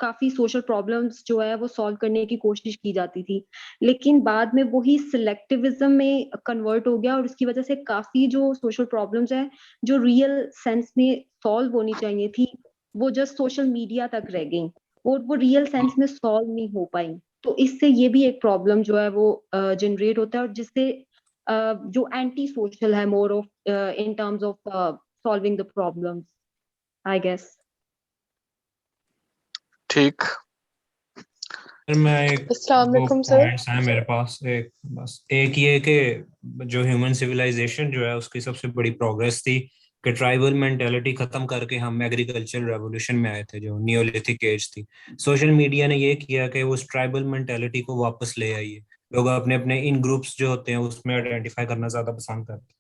काफी सोशल प्रॉब्लम्स जो है वो सॉल्व करने की कोशिश की जाती थी, लेकिन बाद में वही सिलेक्टिविज्म में कन्वर्ट हो गया और उसकी वजह से काफी जो सोशल प्रॉब्लम्स है जो रियल सेंस में सॉल्व होनी चाहिए थी वो जस्ट सोशल मीडिया तक रह गई और वो रियल सेंस में सॉल्व नहीं हो पाई। तो इससे ये भी एक प्रॉब्लम जो है वो जनरेट होता है और जिससे जो एंटी सोशल है more of in terms of solving the problems I guess. ठीक। मैं एक अस्सलाम दो वालेकुम सर। पॉइंट्स हैं मेरे पास। बस एक ये कि जो ह्यूमन सिविलाइजेशन जो है उसकी सबसे बड़ी प्रोग्रेस थी कि ट्राइबल मेंटेलिटी खत्म करके हम एग्रीकल्चर रेवोल्यूशन में आए थे जो नियोलिथिक एज थी। सोशल मीडिया ने ये किया कि वो उस ट्राइबल मेंटेलिटी को वापस ले आई है। लोग अपने अपने इन ग्रुप्स जो होते हैं उसमें आइडेंटिफाई करना ज्यादा पसंद करते हैं।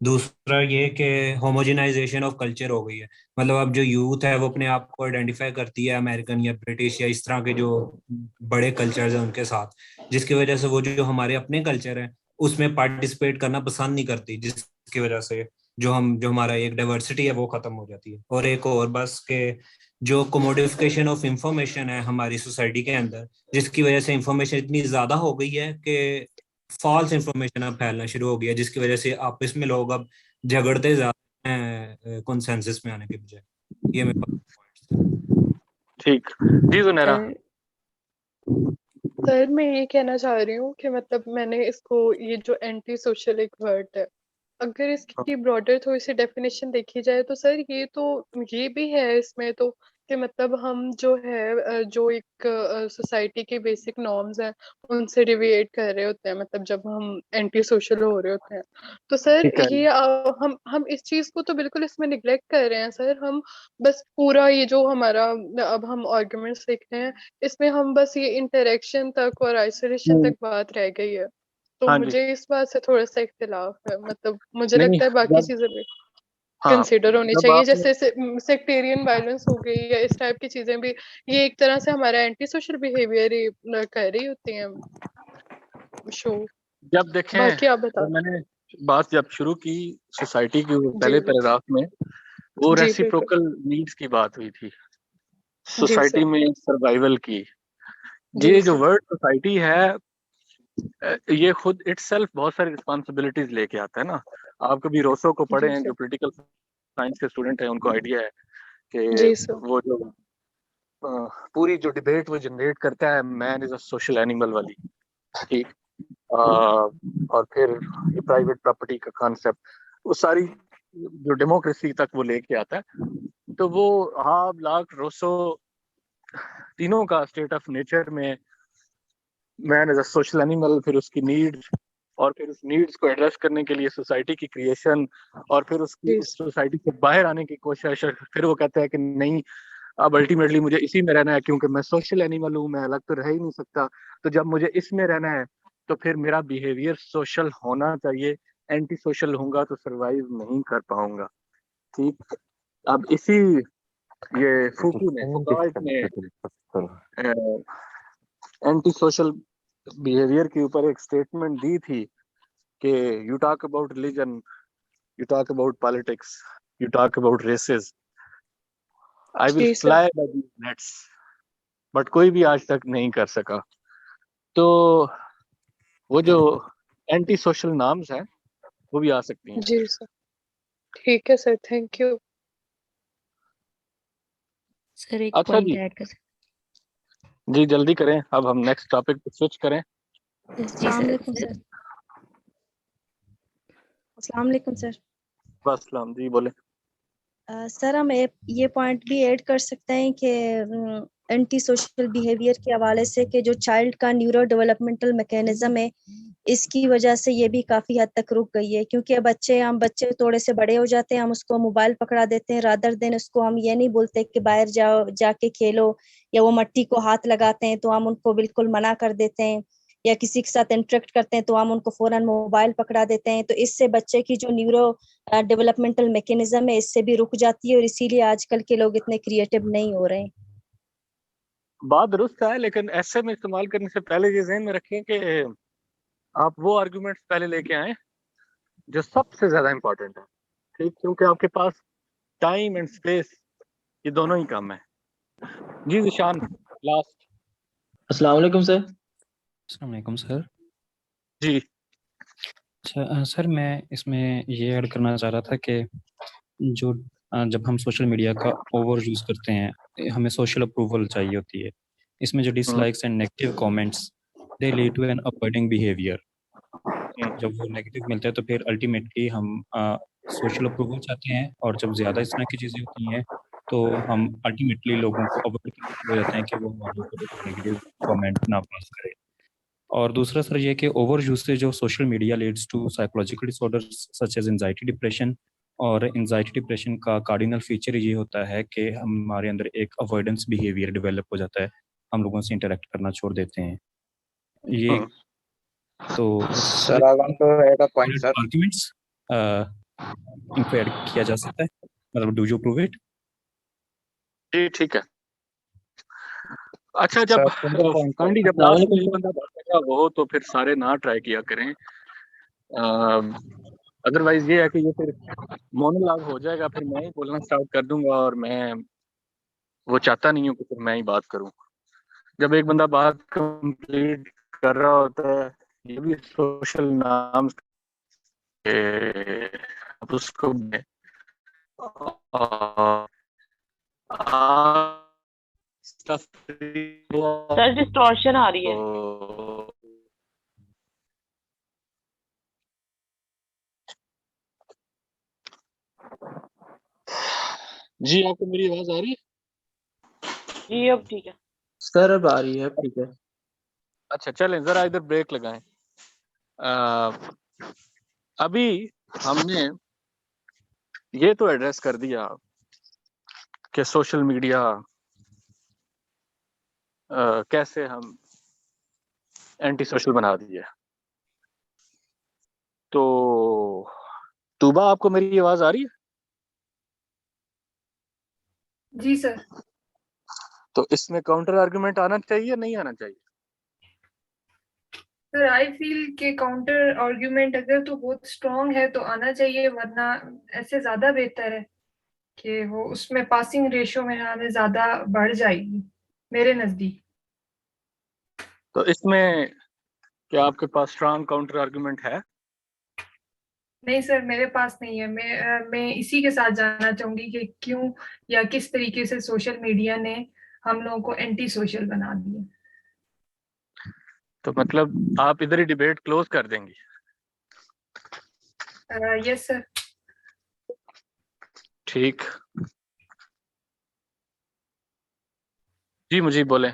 दूसरा ये कि होमोजेनाइजेशन ऑफ कल्चर हो गई है। मतलब अब जो यूथ है वो अपने आप को आइडेंटिफाई करती है अमेरिकन या ब्रिटिश या इस तरह के जो बड़े कल्चर्स हैं उनके साथ, जिसकी वजह से वो जो हमारे अपने कल्चर है उसमें पार्टिसिपेट करना पसंद नहीं करती, जिसकी वजह से जो हमारा एक डाइवर्सिटी है वो खत्म हो जाती है। और एक और बस के जो कोमोडिफिकेशन ऑफ इंफॉर्मेशन है हमारी सोसाइटी के अंदर, जिसकी वजह से इंफॉर्मेशन इतनी ज्यादा हो गई है कि फॉल्स इंफॉर्मेशन अब फैलना शुरू हो गया, जिसकी वजह से आपस में लोग अब झगड़ते ज्यादा हैं कंसेंसस में आने के बजाय। ये मेरे पास। ठीक जी सुनैरा। सर मैं ये कहना चाह रही हूँ कि मतलब मैंने इसको, ये जो एंटी सोशल एक वर्ड है, अगर इसकी ब्रॉडर थोड़ी सी डेफिनेशन देखी जाए तो सर ये भी है इसमें तो कि मतलब हम जो है जो एक सोसाइटी के बेसिक नॉर्म्स हैं उनसे डिविएट कर रहे होते हैं, मतलब जब हम एंटी सोशल हो रहे होते हैं तो सर ठीक है। ये हम इस चीज को तो बिल्कुल इसमें निगलेक्ट कर रहे हैं सर। हम बस पूरा ये जो हमारा अब हम आर्गुमेंट्स देख रहे हैं इसमें हम बस ये इंटरेक्शन तक और आइसोलेशन तक बात रह गई है। तो हाँ जी। मुझे इस बात से थोड़ा सा इख्तिलाफ है, मतलब मुझे नहीं लगता है बाकी जब चीजें भी हाँ कंसिडर होनी जब चाहिए, आपने जैसे सेक्टेरियन वायलेंस हो गई या इस टाइप की चीजें भी, ये एक तरह से हमारा एंटी सोशल बिहेवियर ही कर रही होती हैं शो। जब देखें बाकी आप बता जब मैंने बात जब शुरू की सोसाइटी की, वो जी पहले पैराग्राफ में वो जी बिल्कुल रेसिप्रोकल नीड्स की बात हुई थी, जी सोसाइटी सर में सर्वाइवल की। जी ये जो सर वर्ड सोसाइटी है ये खुद इटसेल्फ बहुत सारी रिस्पॉन्सिबिलिटीज लेके आता है ना। आप कभी रोसो को पढ़े जी हैं, सर जो पॉलिटिकल साइंस के स्टूडेंट हैं उनको आइडिया है कि जी सर वो जो पूरी जो डिबेट वो जनरेट करता है man is a social animal वाली, ठीक। और फिर प्राइवेट प्रॉपर्टी का कॉन्सेप्ट, वो सारी जो डेमोक्रेसी तक वो लेके आता है। तो वो हाब लाक रोसो तीनों का स्टेट ऑफ नेचर में man as a social animal, फिर उसकी नीड्स, और फिर उस नीड्स को एड्रेस करने के लिए सोसाइटी की क्रिएशन, और फिर उसकी जी उस सोसाइटी से बाहर आने की कोशिश। फिर वो कहता है कि नहीं, अब अल्टीमेटली मुझे इसी में रहना है क्योंकि मैं सोशल एनिमल हूँ, मैं अलग तो रह ही नहीं सकता। तो जब मुझे इसमें रहना है तो फिर मेरा बिहेवियर सोशल होना चाहिए। एंटी सोशल होऊंगा तो सरवाइव नहीं कर पाऊंगा, ठीक। अब इसी ये फुकाल्ट ने एंटी सोशल बिहेवियर के ऊपर एक स्टेटमेंट दी थी कि you talk about religion, you talk about politics, you talk about races, I will जी sir fly by these nets. But कोई भी आज तक नहीं कर सका। तो वो जो एंटी सोशल नार्म्स हैं वो भी आ सकती हैं। जी सर ठीक है सर, थैंक यू। सर एक अच्छा पॉइंट जी, ऐड कर जी जल्दी करें, अब हम नेक्स्ट टॉपिक पे स्विच करें। जी अस्सलाम सर वालेकुम सर। अस्सलाम वालेकुम सर। वालेकुम जी, बोले। सर हम ये पॉइंट भी ऐड कर सकते हैं कि एंटी सोशल बिहेवियर के हवाले से कि जो चाइल्ड का न्यूरो डेवलपमेंटल मैकेनिज्म है इसकी वजह से ये भी काफी हद तक रुक गई है, क्योंकि अब हम बच्चे थोड़े से बड़े हो जाते हैं, हम उसको मोबाइल पकड़ा देते हैं, रादर देन उसको हम ये नहीं बोलते कि बाहर जाओ जाके खेलो, या वो मट्टी को हाथ लगाते हैं तो हम उनको बिल्कुल मना कर देते हैं, या किसी के साथ इंटरेक्ट करते हैं तो हम उनको फौरन मोबाइल पकड़ा देते हैं। तो इससे बच्चे की जो न्यूरो डेवलपमेंटल मैकेनिज्म है इससे भी रुक जाती है, और इसीलिए आजकल के लोग इतने क्रिएटिव नहीं हो रहे हैं। बात दुरुस्त है, लेकिन ऐसे में इस्तेमाल करने से पहले ये ज़हन में रखें कि आप वो आर्गुमेंट्स पहले लेके आए जो सबसे ज्यादा इंपॉर्टेंट है, ठीक। क्योंकि आपके पास टाइम एंड स्पेस ये दोनों ही कम है। जी निशान लास्ट। अस्सलाम वालेकुम सर। अस्सलाम वालेकुम सर। जी सर मैं इसमें ये ऐड करना चाह रहा था कि जो जब हम सोशल मीडिया का ओवर यूज़ करते हैं हमें सोशल अप्रूवल चाहिए होती है। इसमें जो dislikes and negative comments they lead to an upwarding behaviour. जब वो नेगेटिव मिलता है तो फिर अल्टीमेटली हम सोशल अप्रूवल चाहते हैं, और जब ज़्यादा इस तरह की चीज़ें होती हैं तो हम अल्टीमेटली लोगों को अवॉइड हो जाते हैं कि वो हमारे ऊपर नेगेटिव कमेंट ना पास करें। और दूसरा सर ये कि over usage of social media leads to psychological disorders such as anxiety depression. और एंजाइटी डिप्रेशन का कार्डिनल फीचर ये होता है कि हमारे अंदर एक अवॉइडेंस बिहेवियर डेवलप हो जाता है, हम लोगों से इंटरेक्ट करना छोड़ देते हैं। ये तो Sir, I want to add a point, sir. Arguments इनको ऐड किया जा सकता है, मतलब डू यू प्रूव इट? जी ठीक है। अच्छा, जब Sir, single point, sir. Kindly जब लास्ट में एक बंदा बैठेगा वो तो फिर सारे ना ट्राई किया करें, अदरवाइज ये है कि ये फिर मोनोलॉग हो जाएगा, फिर मैं ही बोलना स्टार्ट कर दूंगा और मैं वो चाहता नहीं हूँ कि फिर मैं ही बात करूं। जब एक बंदा बात कंप्लीट कर रहा होता है, ये भी सोशल नॉर्म्स आप उसको सर डिस्टॉर्शन आ रही है। जी आपको मेरी आवाज आ रही है? जी अब ठीक है सर, अब आ रही है, ठीक है। अच्छा चलें जरा इधर ब्रेक लगाएं। अभी हमने ये तो एड्रेस कर दिया कि सोशल मीडिया कैसे हम एंटी सोशल बना दिए। तो तूबा आपको मेरी आवाज आ रही है? जी सर। तो इसमें काउंटर आर्गुमेंट आना चाहिए नहीं आना चाहिए? सर आई फील कि काउंटर आर्गुमेंट अगर तो बहुत स्ट्रांग है तो आना चाहिए, वरना ऐसे ज्यादा बेहतर है कि वो उसमें पासिंग रेशियो में हमें ज्यादा बढ़ जाएगी मेरे नजदीक। तो इसमें क्या आपके पास स्ट्रांग काउंटर आर्गुमेंट है? नहीं सर मेरे पास नहीं है। मैं इसी के साथ जानना चाहूंगी कि क्यों या किस तरीके से सोशल मीडिया ने हम लोगों को एंटी सोशल बना दिया। तो मतलब आप इधर ही डिबेट क्लोज कर देंगी? Yes sir. ठीक जी, मुझे बोले।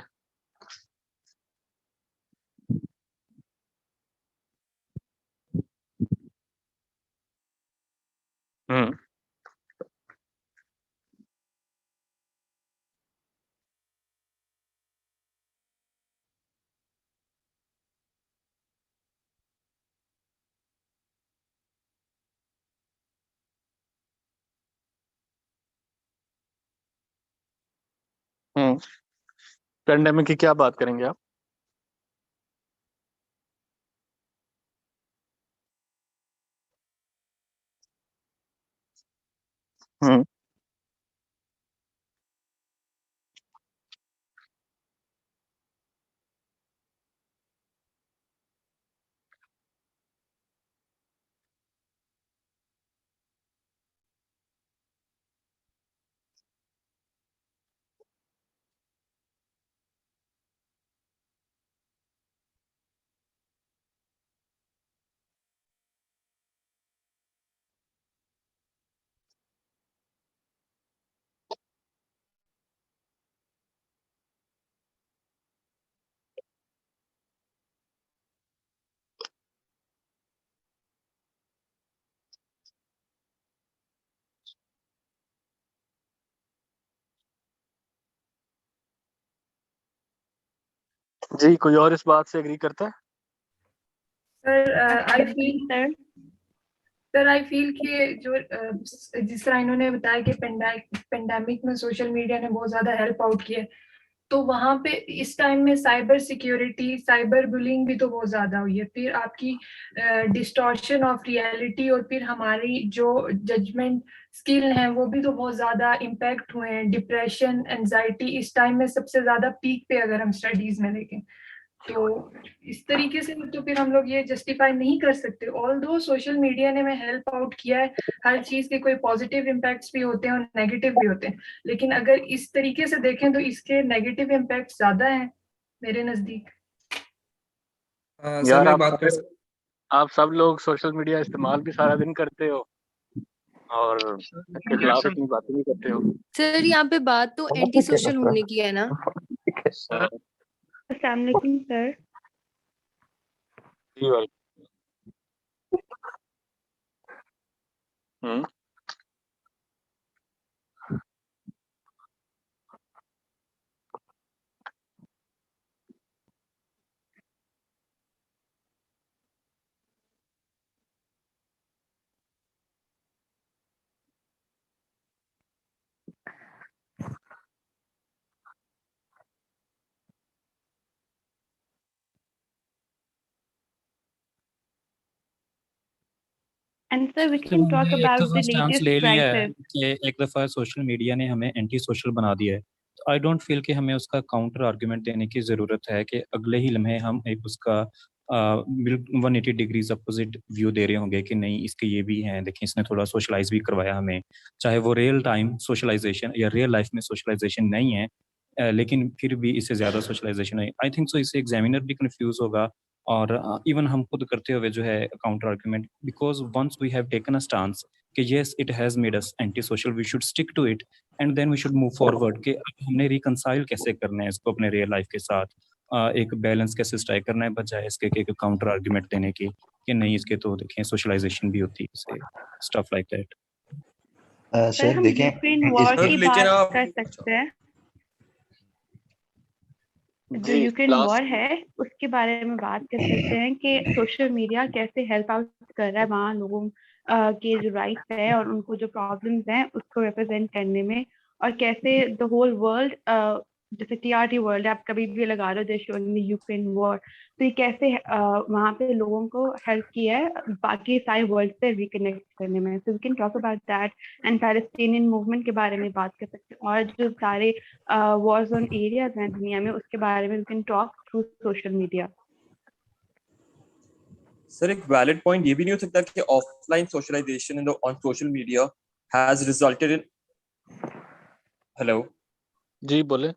हम्म पेंडेमिक की क्या बात करेंगे आप? हम्म जी, कोई और इस बात से एग्री करता है? सर आई फील कि जो जिस तरह इन्होंने बताया कि पेंडेमिक में सोशल मीडिया ने बहुत ज्यादा हेल्प आउट किया, तो वहां पे इस टाइम में साइबर सिक्योरिटी, साइबर बुलिंग भी तो बहुत ज्यादा हुई है। फिर आपकी डिस्टॉर्शन ऑफ रियलिटी और फिर हमारी जो जजमेंट स्किल हैं वो भी तो बहुत ज्यादा इम्पैक्ट हुए हैं। डिप्रेशन, एंजाइटी इस टाइम में सबसे ज्यादा पीक पे अगर हम स्टडीज में देखें, तो इस तरीके से तो फिर हम लोग ये जस्टिफाई नहीं कर सकते। ऑल्दो सोशल मीडिया ने हमें हेल्प आउट किया है, हर चीज के कोई पॉजिटिव इम्पैक्ट्स भी होते हैं और नेगेटिव भी होते हैं, लेकिन अगर इस तरीके से देखें तो इसके नेगेटिव इम्पैक्ट ज्यादा हैं मेरे नजदीक। यार आप सब लोग सोशल मीडिया इस्तेमाल भी सारा दिन करते हो और इसके खिलाफ इतनी बातें नहीं करते हो। सर यहाँ पे बात तो एंटी सोशल होने की है ना। अस्सलाम वालेकुम सर। जी वालेकुम। हम्म And sir, we तो can talk मैंने एक about दफ़ा the स्टांस latest ले लिया है crisis. कि एक दफ़ा सोशल मीडिया ने हमें एंटी सोशल बना दिया है। तो आई डोंट फ़ील कि हमें उसका काउंटर आर्गुमेंट देने की ज़रूरत है कि अगले ही लम्हे हम एक उसका 180 डिग्रीज़ अपोज़िट व्यू दे रहे होंगे कि नहीं इसके ये भी हैं, देखिए इसने थोड़ा सोशलाइज़ भी करवाया हमें। चाहे वो रियल टाइम सोशलाइज़ेशन या रियल लाइफ़ में सोशलाइज़ेशन नहीं है लेकिन फिर भी इससे ज़्यादा सोशलाइज़ेशन है। आई थिंक सो इससे एग्ज़ामिनर भी कन्फ्यूज़ होगा और इवन हम खुद करते हुए जो है counter argument because once we have taken a stance कि yes it has made us anti social we should stick to it and then we should move forward कि अब हमने रिकंसाइल कैसे करना है इसको अपने रियल लाइफ के साथ एक बैलेंस कैसे स्ट्राइक करना है बजाय इसके कि एक काउंटर आर्गुमेंट देने की कि नहीं इसके तो देखें सोशलाइजेशन भी होती है इससे stuff like that. Sir sir हम देखें यूक्रेन वॉर की बात कर सकते हैं। जो जी यूक्रेन लास्ट वॉर है उसके बारे में बात कर सकते हैं कि सोशल मीडिया कैसे हेल्प आउट कर रहा है वहाँ लोगों के जो राइट्स है और उनको जो प्रॉब्लम्स हैं उसको रिप्रेजेंट करने में, और कैसे द होल वर्ल्ड जैसे टीआरटी वर्ल्ड आप कभी भी लगा लो देश यूक्रेन वॉर, तो ये कैसे वहाँ पे लोगों को हेल्प किया है बाकी सारे वर्ल्ड से रिकनेक्ट करने में। So we can talk about that and Palestinian movement के बारे में बात कर सकते हैं और जो सारे वॉर जोन एरियाज हैं दुनिया में उसके बारे में we can talk through social media. Sir एक वैलिड पॉइंट ये भी नहीं हो सकता कि offline socialisation on social media has resulted in hello जी बोले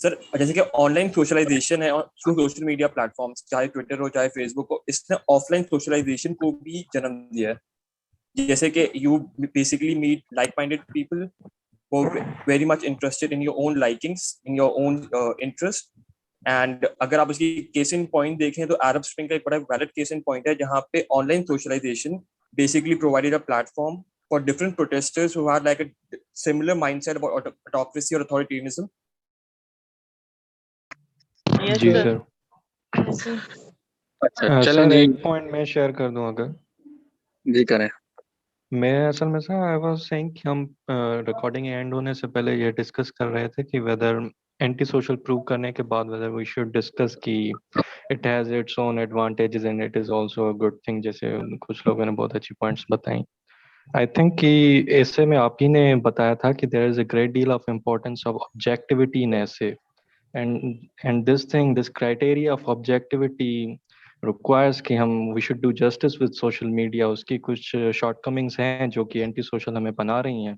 सर जैसे कि ऑनलाइन सोशलाइजेशन है थ्रू सोशल मीडिया प्लेटफॉर्म्स चाहे ट्विटर हो चाहे फेसबुक हो, इसने ऑफलाइन सोशलाइजेशन को भी जन्म दिया है। जैसे कि you basically meet like minded people who are very much interested in your own likings, in your own interest. And अगर आप उसकी केस इन पॉइंट देखें तो अरब स्प्रिंग का एक बड़ा वैलिड केस इन पॉइंट है जहाँ पे online socialisation basically provided a platform for different protesters who had like a similar mindset about autocracy or authoritarianism. Yes, जी sir. सर अच्छा चलें सर जी एक पॉइंट मैं शेयर कर दूं अगर जी करें। मैं असल में सर आई वाज सेइंग कि हम रिकॉर्डिंग एंड होने से पहले ये डिस्कस कर रहे थे कि वेदर एंटी सोशल प्रूव करने के बाद वेदर वी शुड डिस्कस कि it has its own advantages and it is also a good thing, जैसे कुछ लोगों ने बहुत अच्छी पॉइंट्स बताई। आई थिंक कि ऐसे में आप ही ने बताया था कि there is a great deal of importance of objectivity in ऐसे and this criteria of objectivity requires कि हम we should do justice with social media। उसकी कुछ shortcomings हैं जो कि anti social हमें बना रही हैं,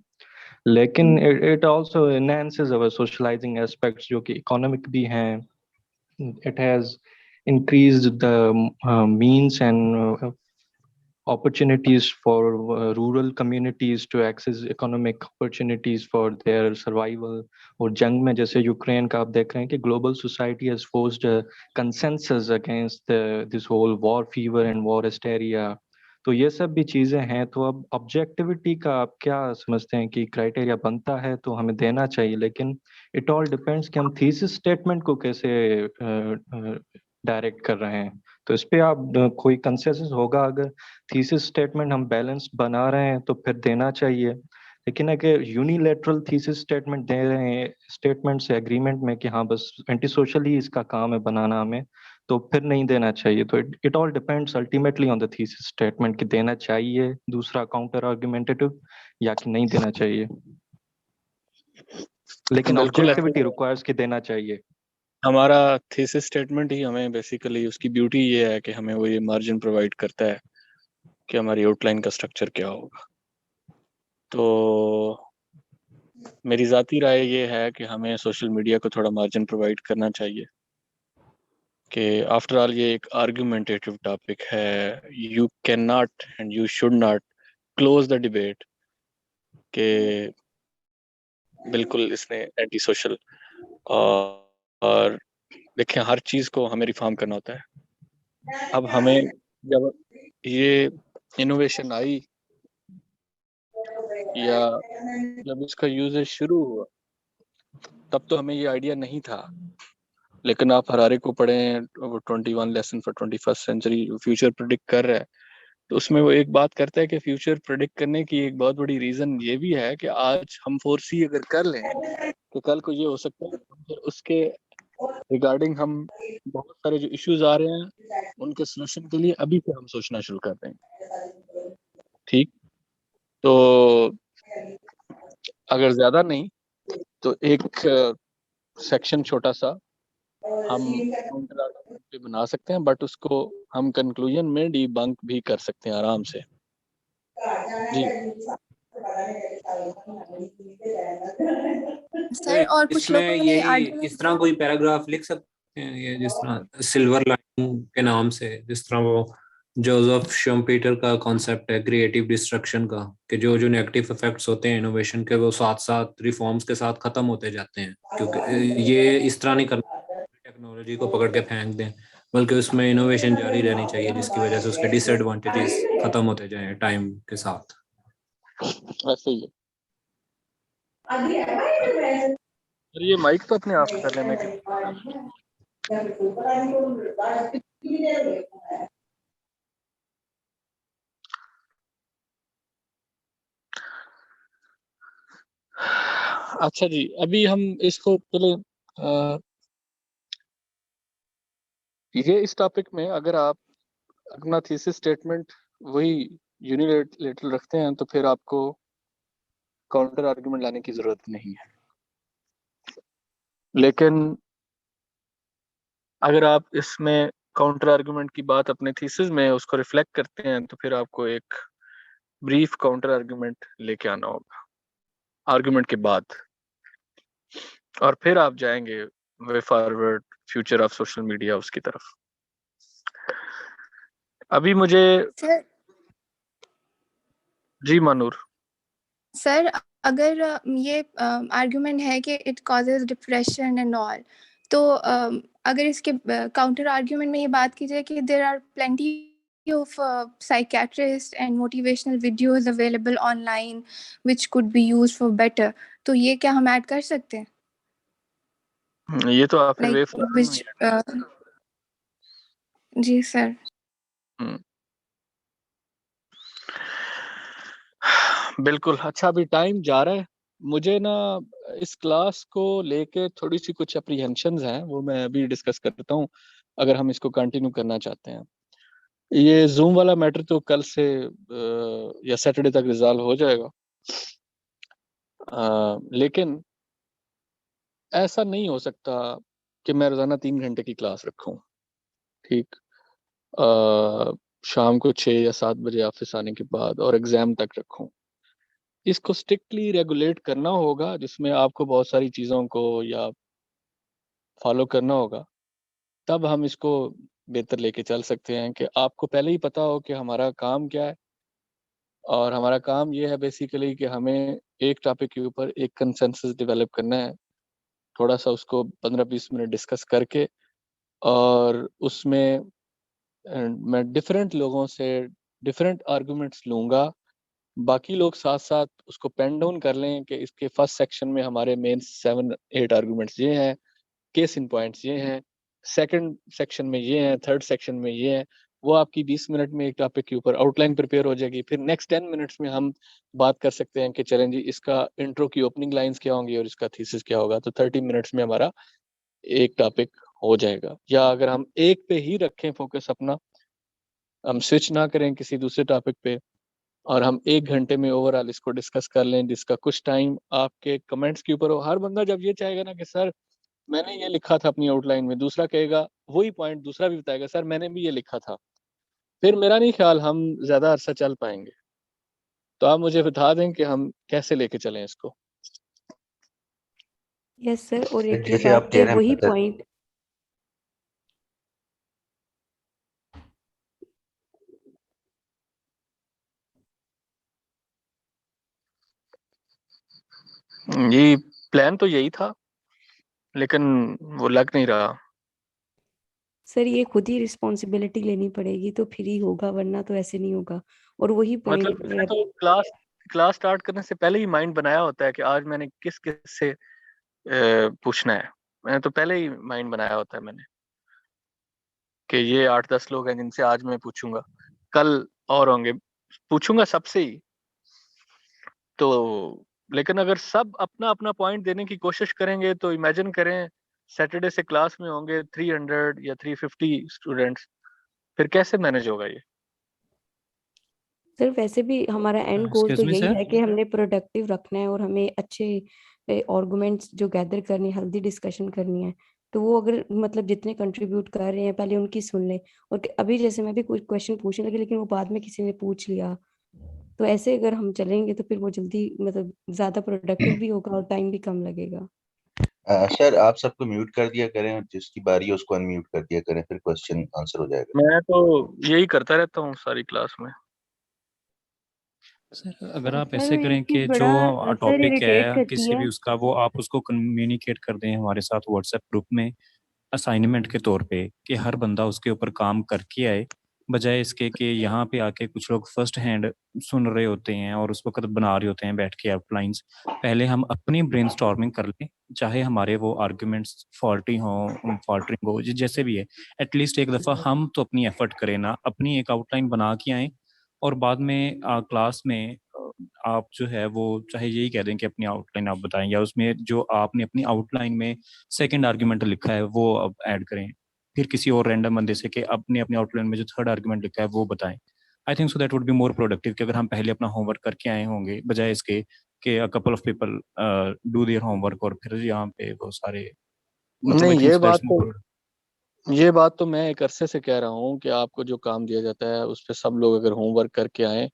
लेकिन it also enhances our socializing aspects जो कि economic भी हैं। it has increased the means and opportunities for rural communities to access economic opportunities for their survival। और जंग में जैसे यूक्रेन का आप देख रहे हैं कि global society has forced a consensus against this whole war fever and war hysteria। तो ये सब भी चीजें हैं। तो अब ऑब्जेक्टिविटी का आप क्या समझते हैं कि क्राइटेरिया बनता है तो हमें देना चाहिए, लेकिन इट ऑल डिपेंड्स कि हम थीसिस स्टेटमेंट को कैसे डायरेक्ट कर रहे हैं। तो इस पे आप कोई कंसेंसस होगा अगर थीसिस स्टेटमेंट हम बैलेंस्ड बना रहे हैं तो फिर देना चाहिए, लेकिन अगर यूनिलेटरल थीसिस स्टेटमेंट दे रहे हैं स्टेटमेंट से एग्रीमेंट में कि हाँ बस एंटी सोशल ही इसका काम है बनाना हमें, तो फिर नहीं देना चाहिए। तो it all depends ultimately on the thesis statement कि देना चाहिए दूसरा काउंटर आर्गुमेंटेटिव या कि नहीं देना चाहिए, लेकिन बिल्कुल ऑब्जेक्टिविटी रिक्वायर्स कि देना चाहिए। हमारा थीसिस स्टेटमेंट ही हमें बेसिकली उसकी ब्यूटी ये है कि हमें वो ये मार्जिन प्रोवाइड करता है कि हमारी आउटलाइन का स्ट्रक्चर क्या होगा। तो मेरी ज़ाती राय ये है कि हमें सोशल मीडिया को थोड़ा मार्जिन प्रोवाइड करना चाहिए कि आफ्टर ऑल ये एक आर्गुमेंटेटिव टॉपिक है। You can not and you should not close the debate कि बिल्कुल इसने एंटी सोशल और देखें हर चीज को हमें रिफॉर्म करना होता है। अब हमें जब ये इनोवेशन आई या जब इसका यूजेज शुरू हुआ तब तो हमें ये आइडिया नहीं था, लेकिन आप हरारे को पढ़ें, वो 21 lesson for 21st century future predict कर रहा है, तो उसमें वो एक बात करता है कि फ्यूचर प्रिडिक्ट करने की एक बहुत बड़ी रीजन ये भी है कि आज हम फोरसी अगर कर लें तो कल को ये हो सकता है फिर उसके रिगार्डिंग हम बहुत सारे जो इश्यूज आ रहे हैं उनके सोल्यूशन के लिए अभी से हम सोचना शुरू कर दें। ठीक, तो अगर ज्यादा नहीं तो एक सेक्शन छोटा सा हम काउंटर आर्गुमेंट पे बना सकते हैं, बट उसको हम कंक्लूजन में डीबंक भी कर सकते हैं आराम से। जी सर और कुछ इसमें लोगों ने यही आर्ग्यू इस तरह कोई पैराग्राफ लिख सकते हैं, ये जिस तरह सिल्वर लाइन के नाम से, जिस तरह वो जोसेफ शम्पेटर का कॉन्सेप्ट है क्रिएटिव डिस्ट्रक्शन का, कि जो जो नेगेटिव इफेक्ट्स होते हैं इनोवेशन के वो साथ साथ रिफॉर्म्स के साथ खत्म होते जाते हैं, क्योंकि ये इस तरह नहीं करना टेक्नोलॉजी को पकड़ के फेंक दें, बल्कि उसमें इनोवेशन जारी रहनी चाहिए जिसकी वजह से उसके डिसएडवांटेजेस खत्म होते जाएं टाइम के साथ। ऐसे ही है। और ये माइक तो अपने आप कर लेने के अच्छा जी, अभी हम इसको पहले ये इस टॉपिक में अगर आप अपना थीसिस स्टेटमेंट वही यूनिलेटरल रखते हैं तो फिर आपको काउंटर आर्गुमेंट लाने की जरूरत नहीं है, लेकिन अगर आप इसमें काउंटर आर्गुमेंट की बात अपने थीसिस में उसको रिफ्लेक्ट करते हैं तो फिर आपको एक ब्रीफ काउंटर आर्गुमेंट लेके आना होगा आर्गुमेंट के बाद, और फिर आप जाएंगे way forward future of social media उसकी तरफ। अभी मुझे सर जी मानूर सर अगर ये आर्गुमेंट है कि it causes depression and all, तो अगर इसके काउंटर आर्गुमेंट में ये बात की जाए कि there are plenty of psychiatrists and motivational videos available online which could be used for better, तो ये क्या हम ऐड कर सकते हैं? ये तो आप फिर वे Like which जी सर। बिल्कुल। अच्छा, अभी टाइम जा रहा है, मुझे ना इस क्लास को लेके थोड़ी सी कुछ अप्रीहेंशंस हैं, वो मैं अभी डिस्कस करता हूँ अगर हम इसको कंटिन्यू करना चाहते हैं। ये जूम वाला मैटर तो कल से या सैटरडे तक रिजॉल्व हो जाएगा, लेकिन ऐसा नहीं हो सकता कि मैं रोजाना 3 घंटे की क्लास रखूं, ठीक, शाम को 6 या 7 बजे ऑफिस आने के बाद और एग्जाम तक रखूं। इसको स्ट्रिक्टली रेगुलेट करना होगा, जिसमें आपको बहुत सारी चीज़ों को या फॉलो करना होगा, तब हम इसको बेहतर लेके चल सकते हैं कि आपको पहले ही पता हो कि हमारा काम क्या है। और हमारा काम ये है बेसिकली कि हमें एक टॉपिक के ऊपर एक कंसेंसस डेवलप करना है, थोड़ा सा उसको 15-20 मिनट डिस्कस करके, और उसमें मैं डिफरेंट लोगों से डिफरेंट आर्गुमेंट्स लूँगा, बाकी लोग साथ साथ उसको पेन डाउन कर लें कि इसके फर्स्ट सेक्शन में हमारे मेन 7-8 आर्गुमेंट्स ये हैं, केस इन पॉइंट्स ये हैं, सेकंड सेक्शन में ये हैं, थर्ड सेक्शन में ये हैं। वो आपकी 20 मिनट में एक टॉपिक के ऊपर आउटलाइन प्रिपेयर हो जाएगी। फिर नेक्स्ट 10 मिनट्स में हम बात कर सकते हैं कि चलें जी इसका इंट्रो की ओपनिंग लाइंस क्या होंगी और इसका थीसिस क्या होगा, तो 30 मिनट्स में हमारा एक टॉपिक हो जाएगा। या अगर हम एक पे ही रखें फोकस अपना, हम स्विच ना करें किसी दूसरे टॉपिक पे, और हम 1 घंटे में ओवरऑल इसको डिस्कस कर लें, जिसका कुछ टाइम आपके कमेंट्स के ऊपर हो। हर बंदा जब ये चाहेगा ना कि सर मैंने ये लिखा था अपनी आउटलाइन में, दूसरा कहेगा वही पॉइंट, दूसरा भी बताएगा सर मैंने भी ये लिखा था, फिर मेरा नहीं ख्याल हम ज्यादा अरसा चल पाएंगे। तो आप मुझे बता दें कि हम कैसे लेके चलें इसको। यस सर, और एक ये जैसे आप बात कह कि रहे हैं वही मतलब पॉइंट ये प्लान तो यही था, लेकिन वो लग नहीं रहा। सर ये खुद ही रिस्पॉन्सिबिलिटी लेनी पड़ेगी तो फिर ही होगा, वरना तो ऐसे नहीं होगा। और वही मतलब पॉइंट मैंने तो क्लास स्टार्ट करने से पहले ही माइंड बनाया होता है कि आज मैंने किस किस से पूछना है। मैंने तो पहले ही माइंड बनाया होता है मैंने कि ये 8-10 लोग हैं जिनसे आज मैं पूछूंगा, कल और होंगे, पूछूंगा सबसे ही। तो लेकिन अगर सब अपना अपना पॉइंट देने की कोशिश करेंगे तो इमेजिन करें सैटरडे से क्लास में होंगे 300 या 350 स्टूडेंट्स, फिर कैसे मैनेज होगा ये? सर वैसे भी हमारा एंड गोल तो एक्सक्यूज मी यही सर। है कि हमने प्रोडक्टिव रखना है और हमें अच्छे आर्गुमेंट्स जो गैदर करनी है, हेल्दी डिस्कशन करनी है। तो वो अगर मतलब जितने कंट्रीब्यूट कर रहे हैं पहले उनकी सुन ले। और अभी जैसे मैं भी कुछ क्वेश्चन पूछने लगी लेकिन वो बाद में किसी ने पूछ लिया, तो ऐसे अगर हम चलेंगे तो फिर वो जल्दी मतलब ज्यादा प्रोडक्टिव भी होगा और टाइम भी कम लगेगा। सर आप सबको म्यूट कर दिया करें और जिसकी बारी है उसको अनम्यूट कर दिया करें, फिर क्वेश्चन आंसर हो जाएगा। मैं तो यही करता रहता हूँ सारी क्लास में। सर अगर आप सर ऐसे एक करें चीज कि जो बड़ा सर टॉपिक इरिटेट है करती किसी है। भी उसका, वो आप उसको कम्युनिकेट कर दें हमारे साथ व्हाट्सएप ग्रुप में असाइनमेंट के तौर पे, कि हर बंदा उसके ऊपर काम करके आए, बजाय इसके कि यहाँ पे आके कुछ लोग फर्स्ट हैंड सुन रहे होते हैं और उस वक्त बना रहे होते हैं बैठ के आउटलाइंस। पहले हम अपनी ब्रेनस्टॉर्मिंग कर लें, चाहे हमारे वो आर्ग्यूमेंट्स फॉल्टी हों, फॉल्टरिंग हो, जैसे भी है, एटलीस्ट एक दफ़ा हम तो अपनी एफर्ट करें ना, अपनी एक आउटलाइन बना के आएँ। और बाद में क्लास में आप जो है वो चाहे यही कह दें कि अपनी आउटलाइन आप बताएं, या उसमें जो आपने अपनी आउटलाइन में सेकंड आर्गुमेंट लिखा है वो अब ऐड करें, फिर किसी और रैंडम बंदे से कि अपने अपनी आउटलाइन में जो थर्ड आर्गुमेंट लिखा है वो बताएं। I think so that would be more productive कि अगर हम पहले अपना होमवर्क करके आए होंगे, बजाय इसके कि a couple of people do their homework और फिर यहाँ पे वो सारे, मतलब आई नहीं, थिंक सो दैट्स मोर। ये बात तो मैं एक अरसे से कह रहा हूँ कि आपको जो काम दिया जाता है उस पे सब लोग अगर होमवर्क करके आए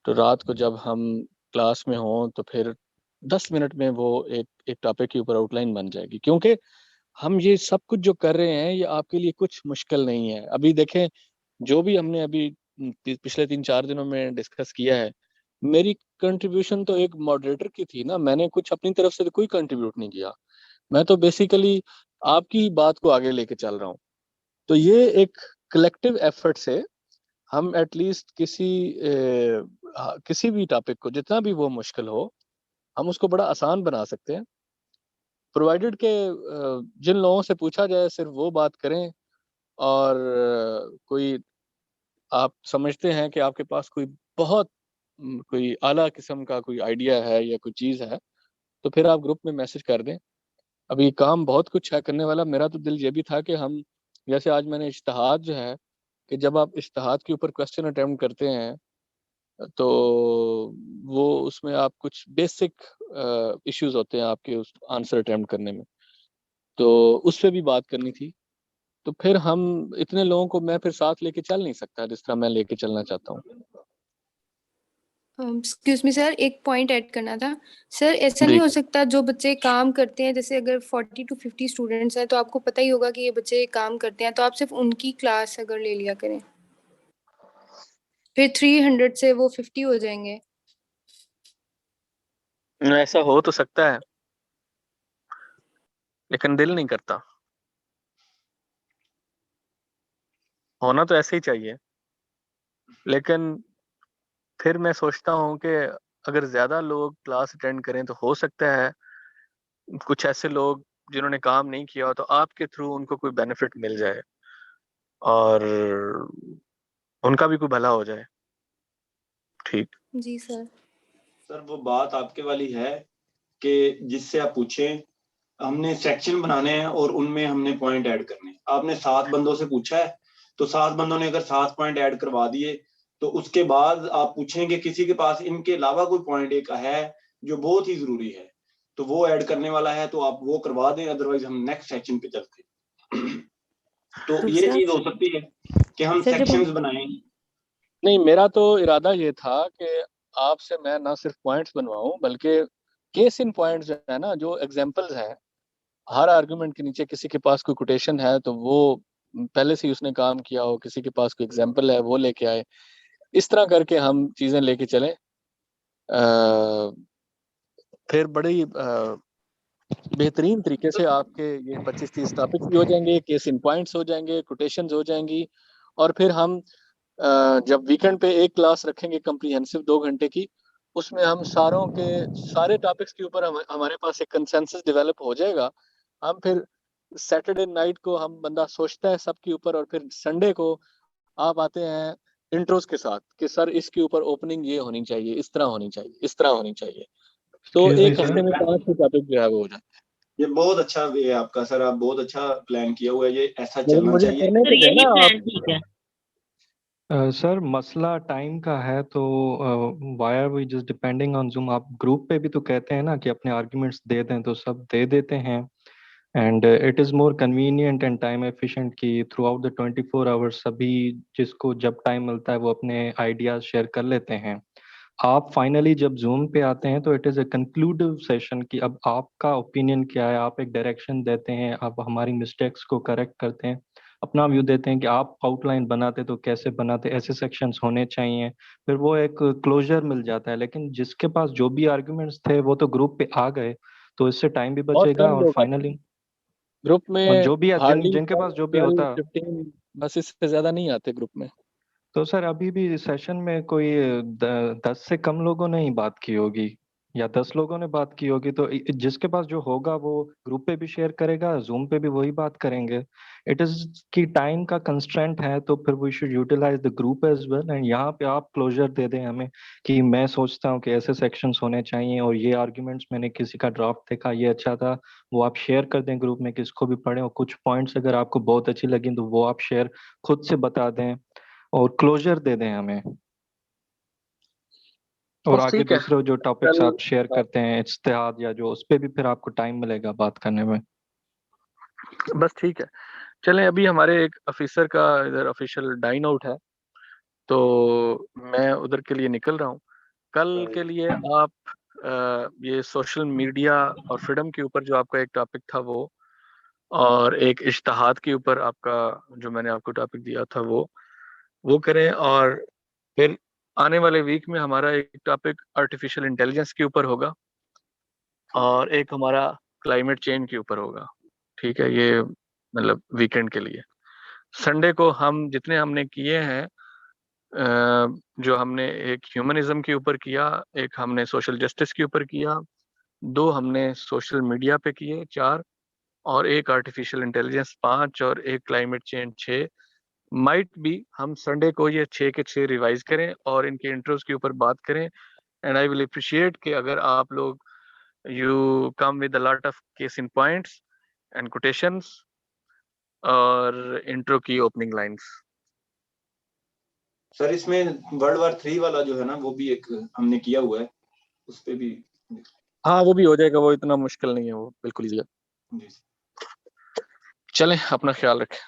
तो रात को जब हम क्लास में हों तो फिर 10 मिनट में वो एक एक टॉपिक के ऊपर आउटलाइन बन जाएगी। क्योंकि हम ये सब कुछ जो कर रहे हैं ये आपके लिए कुछ मुश्किल नहीं है। अभी देखें, जो भी हमने अभी पिछले 3-4 दिनों में डिस्कस किया है, मेरी कंट्रीब्यूशन तो एक मॉडरेटर की थी ना, मैंने कुछ अपनी तरफ से तो कोई कंट्रीब्यूट नहीं किया। मैं तो बेसिकली आपकी बात को आगे लेके चल रहा हूँ। तो ये एक कलेक्टिव एफर्ट से हम एटलीस्ट किसी भी टॉपिक को, जितना भी वो मुश्किल हो, हम उसको बड़ा आसान बना सकते हैं, प्रोवाइडेड के जिन लोगों से पूछा जाए सिर्फ वो बात करें। और कोई आप समझते हैं कि आपके पास कोई बहुत कोई आला किस्म का कोई आइडिया है या कोई चीज़ है, तो फिर आप ग्रुप में मैसेज कर दें। अभी काम बहुत कुछ है करने वाला। मेरा तो दिल ये भी था कि हम, जैसे आज मैंने इज्तिहाद जो है, कि जब आप इज्तिहाद के ऊपर क्वेश्चन अटेम्प्ट करते हैं तो वो उसमें आप कुछ बेसिक इश्यूज होते हैं आपके उस आंसर अटेम्प्ट करने में, तो उस पे भी बात करनी थी। तो फिर हम इतने लोगों को मैं फिर साथ लेके चल नहीं सकता जिस तरह मैं लेके चलना चाहता हूँ। एक्सक्यूज मी सर, एक पॉइंट ऐड करना था। सर ऐसा जी। नहीं हो सकता जो बच्चे काम करते हैं, जैसे अगर 40 to 50 स्टूडेंट्स हैं तो आपको पता ही होगा कि ये बच्चे काम करते हैं, तो आप सिर्फ उनकी क्लास अगर ले लिया करें, फिर 300 से वो 50 हो जाएंगे। ऐसा हो तो सकता है, लेकिन दिल नहीं करता। होना तो ऐसे ही चाहिए, लेकिन फिर मैं सोचता हूँ कि अगर ज्यादा लोग क्लास अटेंड करें तो हो सकता है कुछ ऐसे लोग जिन्होंने काम नहीं किया हो तो आपके थ्रू उनको कोई बेनिफिट मिल जाए और उनका भी कोई भला हो जाए। ठीक। जी सर। सर वो बात आपके वाली है कि जिससे आप पूछें, हमने सेक्शन बनाने हैं और उनमें हमने पॉइंट ऐड करने हैं। आपने 7 बंदों से पूछा है तो 7 बंदों ने अगर 7 पॉइंट ऐड करवा दिए तो उसके बाद आप पूछेंगे किसी के पास इनके अलावा कोई पॉइंट एक है जो बहुत ही जरूरी है तो वो ऐड करने वाला है तो आप वो करवा दें, अदरवाइज हम नेक्स्ट सेक्शन पे चलते हैं। तो ये दूसरा चीज हो सकती है कि हम सर जब सेक्शंस हम बनाएं। नहीं, मेरा तो इरादा ये था कि आपसे मैं ना सिर्फ पॉइंट्स बनवाऊं बल्कि केस इन पॉइंट्स जो है ना, जो एग्जांपल्स हैं, हर आर्गुमेंट के नीचे किसी के पास कोई कोटेशन है तो वो पहले से ही उसने काम किया हो, किसी के पास कोई एग्जांपल है वो लेके आए। इस तरह करके हम चीजें लेके चलें फिर बड़ी बेहतरीन तरीके से आपके ये 25-30 टॉपिक्स भी हो जाएंगे, केस इन पॉइंट्स हो जाएंगे, कोटेशंस हो जाएंगी, और फिर हम जब वीकेंड पे एक क्लास रखेंगे कम्प्रीहेंसिव 2 घंटे की, उसमें हम सारों के सारे टॉपिक्स के ऊपर हमारे पास एक कंसेंसस डेवलप हो जाएगा। हम फिर सैटरडे नाइट को हम बंदा सोचता है सबके ऊपर, और फिर संडे को आप आते हैं इंट्रोस के साथ कि सर इसके ऊपर ओपनिंग ये होनी चाहिए, इस तरह होनी चाहिए, इस तरह होनी चाहिए। तो एक हफ्ते में 5 टॉपिक जो है वो हो जाए। ये बहुत अच्छा वे है आपका सर, आप बहुत अच्छा प्लान किया हुआ है, ये ऐसा लेकिन चलना मुझे चाहिए। करने तो देना आप। सर मसला टाइम का है, तो why are we just depending on Zoom? आप ग्रुप पे भी तो कहते हैं ना कि अपने आर्ग्यूमेंट्स दे दें, तो सब दे देते हैं, and it is more convenient and time efficient कि थ्रू आउट द 24 आवर्स सभी जिसको जब टाइम मिलता है वो अपने आइडियाज शेयर कर लेते हैं। आप फाइनली जब जूम पे आते हैं तो इट इज़ अ कंक्लूडिव सेशन कि अब आपका ओपिनियन क्या है, आप एक डायरेक्शन देते हैं, आप हमारी मिस्टेक्स को करेक्ट करते हैं, अपना व्यू देते हैं कि आप आउटलाइन बनाते तो कैसे बनाते, ऐसे सेक्शंस होने चाहिए, फिर वो एक क्लोजर मिल जाता है। लेकिन जिसके पास जो भी आर्ग्यूमेंट्स थे वो तो ग्रुप पे आ गए, तो इससे टाइम भी बहुत बचेगा कम और लोग आते फाइनली हैं ग्रुप और में, जो भी हार्डली जिनके पास जो भी 12, होता। 15 बस, इससे ज्यादा नहीं आते ग्रुप में। तो सर अभी भी सेशन में कोई 10 से कम लोगों ने ही बात की होगी या 10 लोगों ने बात की होगी, तो जिसके पास जो होगा वो ग्रुप पे भी शेयर करेगा, जूम पे भी वही बात करेंगे। इट इज कि टाइम का कंस्ट्रेंट है, तो फिर we should utilise the group as well, and यहाँ पे आप क्लोजर दे दें हमें कि मैं सोचता हूँ कि ऐसे सेक्शंस होने चाहिए, और ये आर्ग्यूमेंट्स मैंने किसी का ड्राफ्ट देखा, ये अच्छा था, वो आप शेयर कर दें ग्रुप में, किसको भी पढ़ें, और कुछ पॉइंट्स अगर आपको बहुत अच्छी लगी तो वो आप शेयर खुद से बता दें और क्लोजर दे दें हमें। और बस आगे ठीक है, दूसरे जो टॉपिक्स कल आप शेयर करते हैं इज्तिहाद या जो, उस पे भी फिर आपको टाइम मिलेगा बात करने में। बस ठीक है। चलें, अभी हमारे एक ऑफिसर का इधर ऑफिशियल डाइन आउट है, तो मैं उधर के लिए निकल रहा हूँ। कल के लिए आप ये सोशल मीडिया और फ्रीडम के ऊपर जो आपका एक टॉपिक था वो, और एक इज्तिहाद के ऊपर आपका जो मैंने आपको टॉपिक दिया था वो करें, और फिर आने वाले वीक में हमारा एक टॉपिक आर्टिफिशियल इंटेलिजेंस के ऊपर होगा, और एक हमारा क्लाइमेट चेंज के ऊपर होगा। ठीक है, ये मतलब वीकेंड के लिए। संडे को हम जितने हमने किए हैं, जो हमने एक ह्यूमनिज्म के ऊपर किया, एक हमने सोशल जस्टिस के ऊपर किया, 2 हमने सोशल मीडिया पे किए 4, और एक आर्टिफिशियल इंटेलिजेंस 5, और एक क्लाइमेट चेंज 6। माइट बी हम संडे को ये 6 के 6 रिवाइज करें और इनके इंट्रोस के ऊपर बात करें। एंड आई विल अप्रिशिएट कि अगर आप लोग you come with a lot of case in points and quotations और इंट्रो की ओपनिंग लाइंस। सर इसमें वर्ल्ड वार 3 वाला जो है ना, वो भी एक हमने किया हुआ है, उस पे भी। हाँ, वो भी हो जाएगा, वो इतना मुश्किल नहीं है, वो बिल्कुल ही है। चलें, अपना ख्याल रखें।